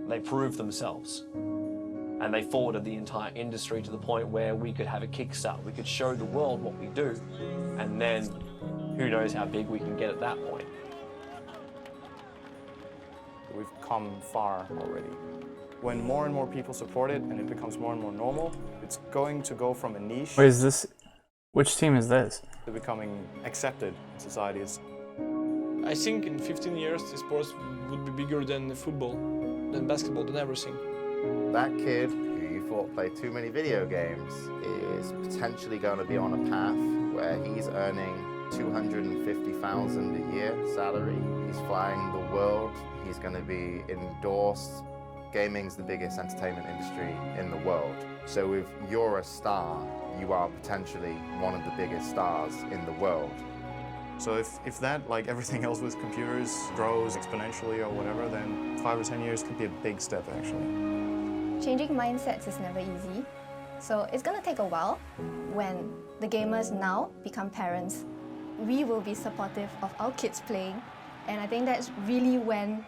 they proved themselves, and they forwarded the entire industry to the point where we could have a kickstart, we could show the world what we do, and then who knows how big we can get at that point. We've come far already. When more and more people support it and it becomes more and more normal, it's going to go from a niche Wait, is this? Which team is this? to becoming accepted in society. I think in 15 years, esports would be bigger than football, than basketball, than everything. That kid who you thought played too many video games is potentially going to be on a path where he's earning $250,000 a year salary. He's flying the world. He's going to be endorsed. Gaming's the biggest entertainment industry in the world. So if you're a star, you are potentially one of the biggest stars in the world. So if that, like everything else with computers, grows exponentially or whatever, then 5 or 10 years could be a big step actually. Changing mindsets is never easy. So it's going to take a while. When the gamers now become parents, we will be supportive of our kids playing. And I think that's really when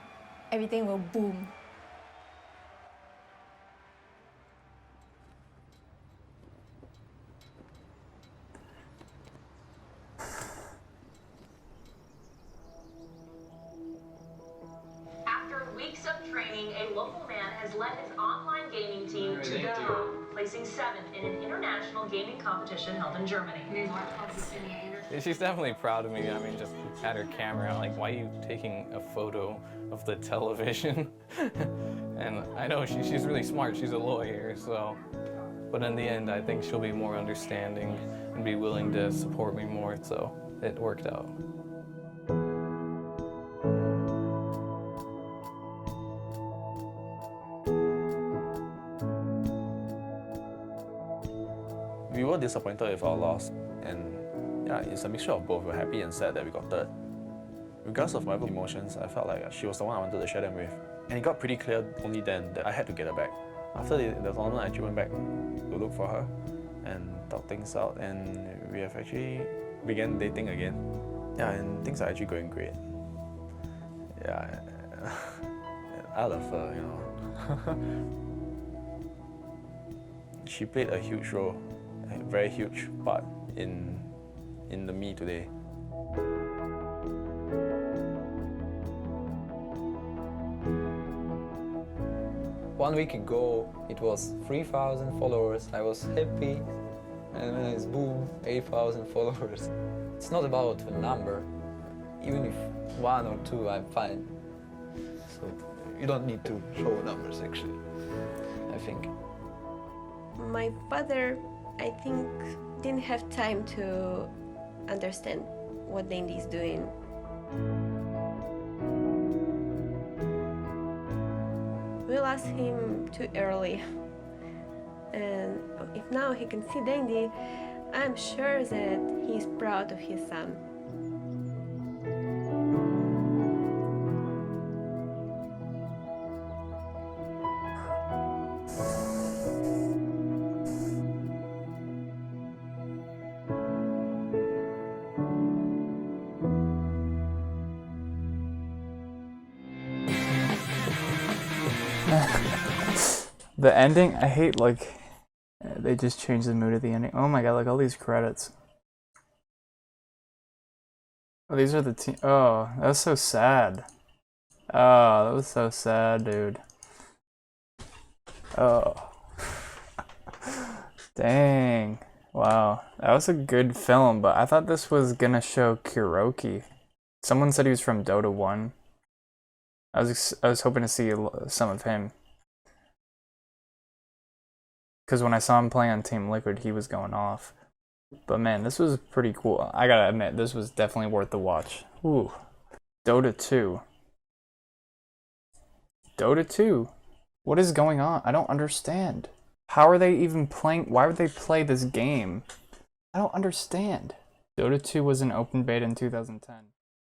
everything will boom. After weeks of training, a local man has led his online gaming team to go, placing 7th in an international gaming competition held in Germany. She's definitely proud of me. I mean, just had her camera out, like, why are you taking a photo of the television? And I know she's really smart. She's a lawyer, so. But in the end, I think she'll be more understanding and be willing to support me more, so it worked out. We were disappointed with our loss, and yeah, it's a mixture of both. We're happy and sad that we got third. Regardless of my emotions, I felt like she was the one I wanted to share them with. And it got pretty clear only then that I had to get her back. After the tournament, I actually went back to look for her and talk things out, and we have actually began dating again. Yeah, and things are actually going great. Yeah, I love her, you know. She played a huge role, a very huge part in the me today. One week ago, it was 3,000 followers. I was happy, and then it's boom, 8,000 followers. It's not about the number. Even if 1 or 2, I'm fine. So you don't need to show numbers, actually, I think. My father, I think, didn't have time to understand what Dandy is doing. We lost him too early, and if now he can see Dandy, I'm sure that he's proud of his son. The ending, I hate, like, they just changed the mood of the ending. Oh my god, like all these credits. Oh, these are the team. Oh, that was so sad. Oh, that was so sad, dude. Oh. Dang. Wow. That was a good film, but I thought this was gonna show Kuroki. Someone said he was from Dota 1. I was hoping to see some of him. Because when I saw him playing on Team Liquid, he was going off. But man, this was pretty cool. I gotta admit, this was definitely worth the watch. Ooh. Dota 2. Dota 2? What is going on? I don't understand. How are they even playing? Why would they play this game? I don't understand. Dota 2 was an open beta in 2010.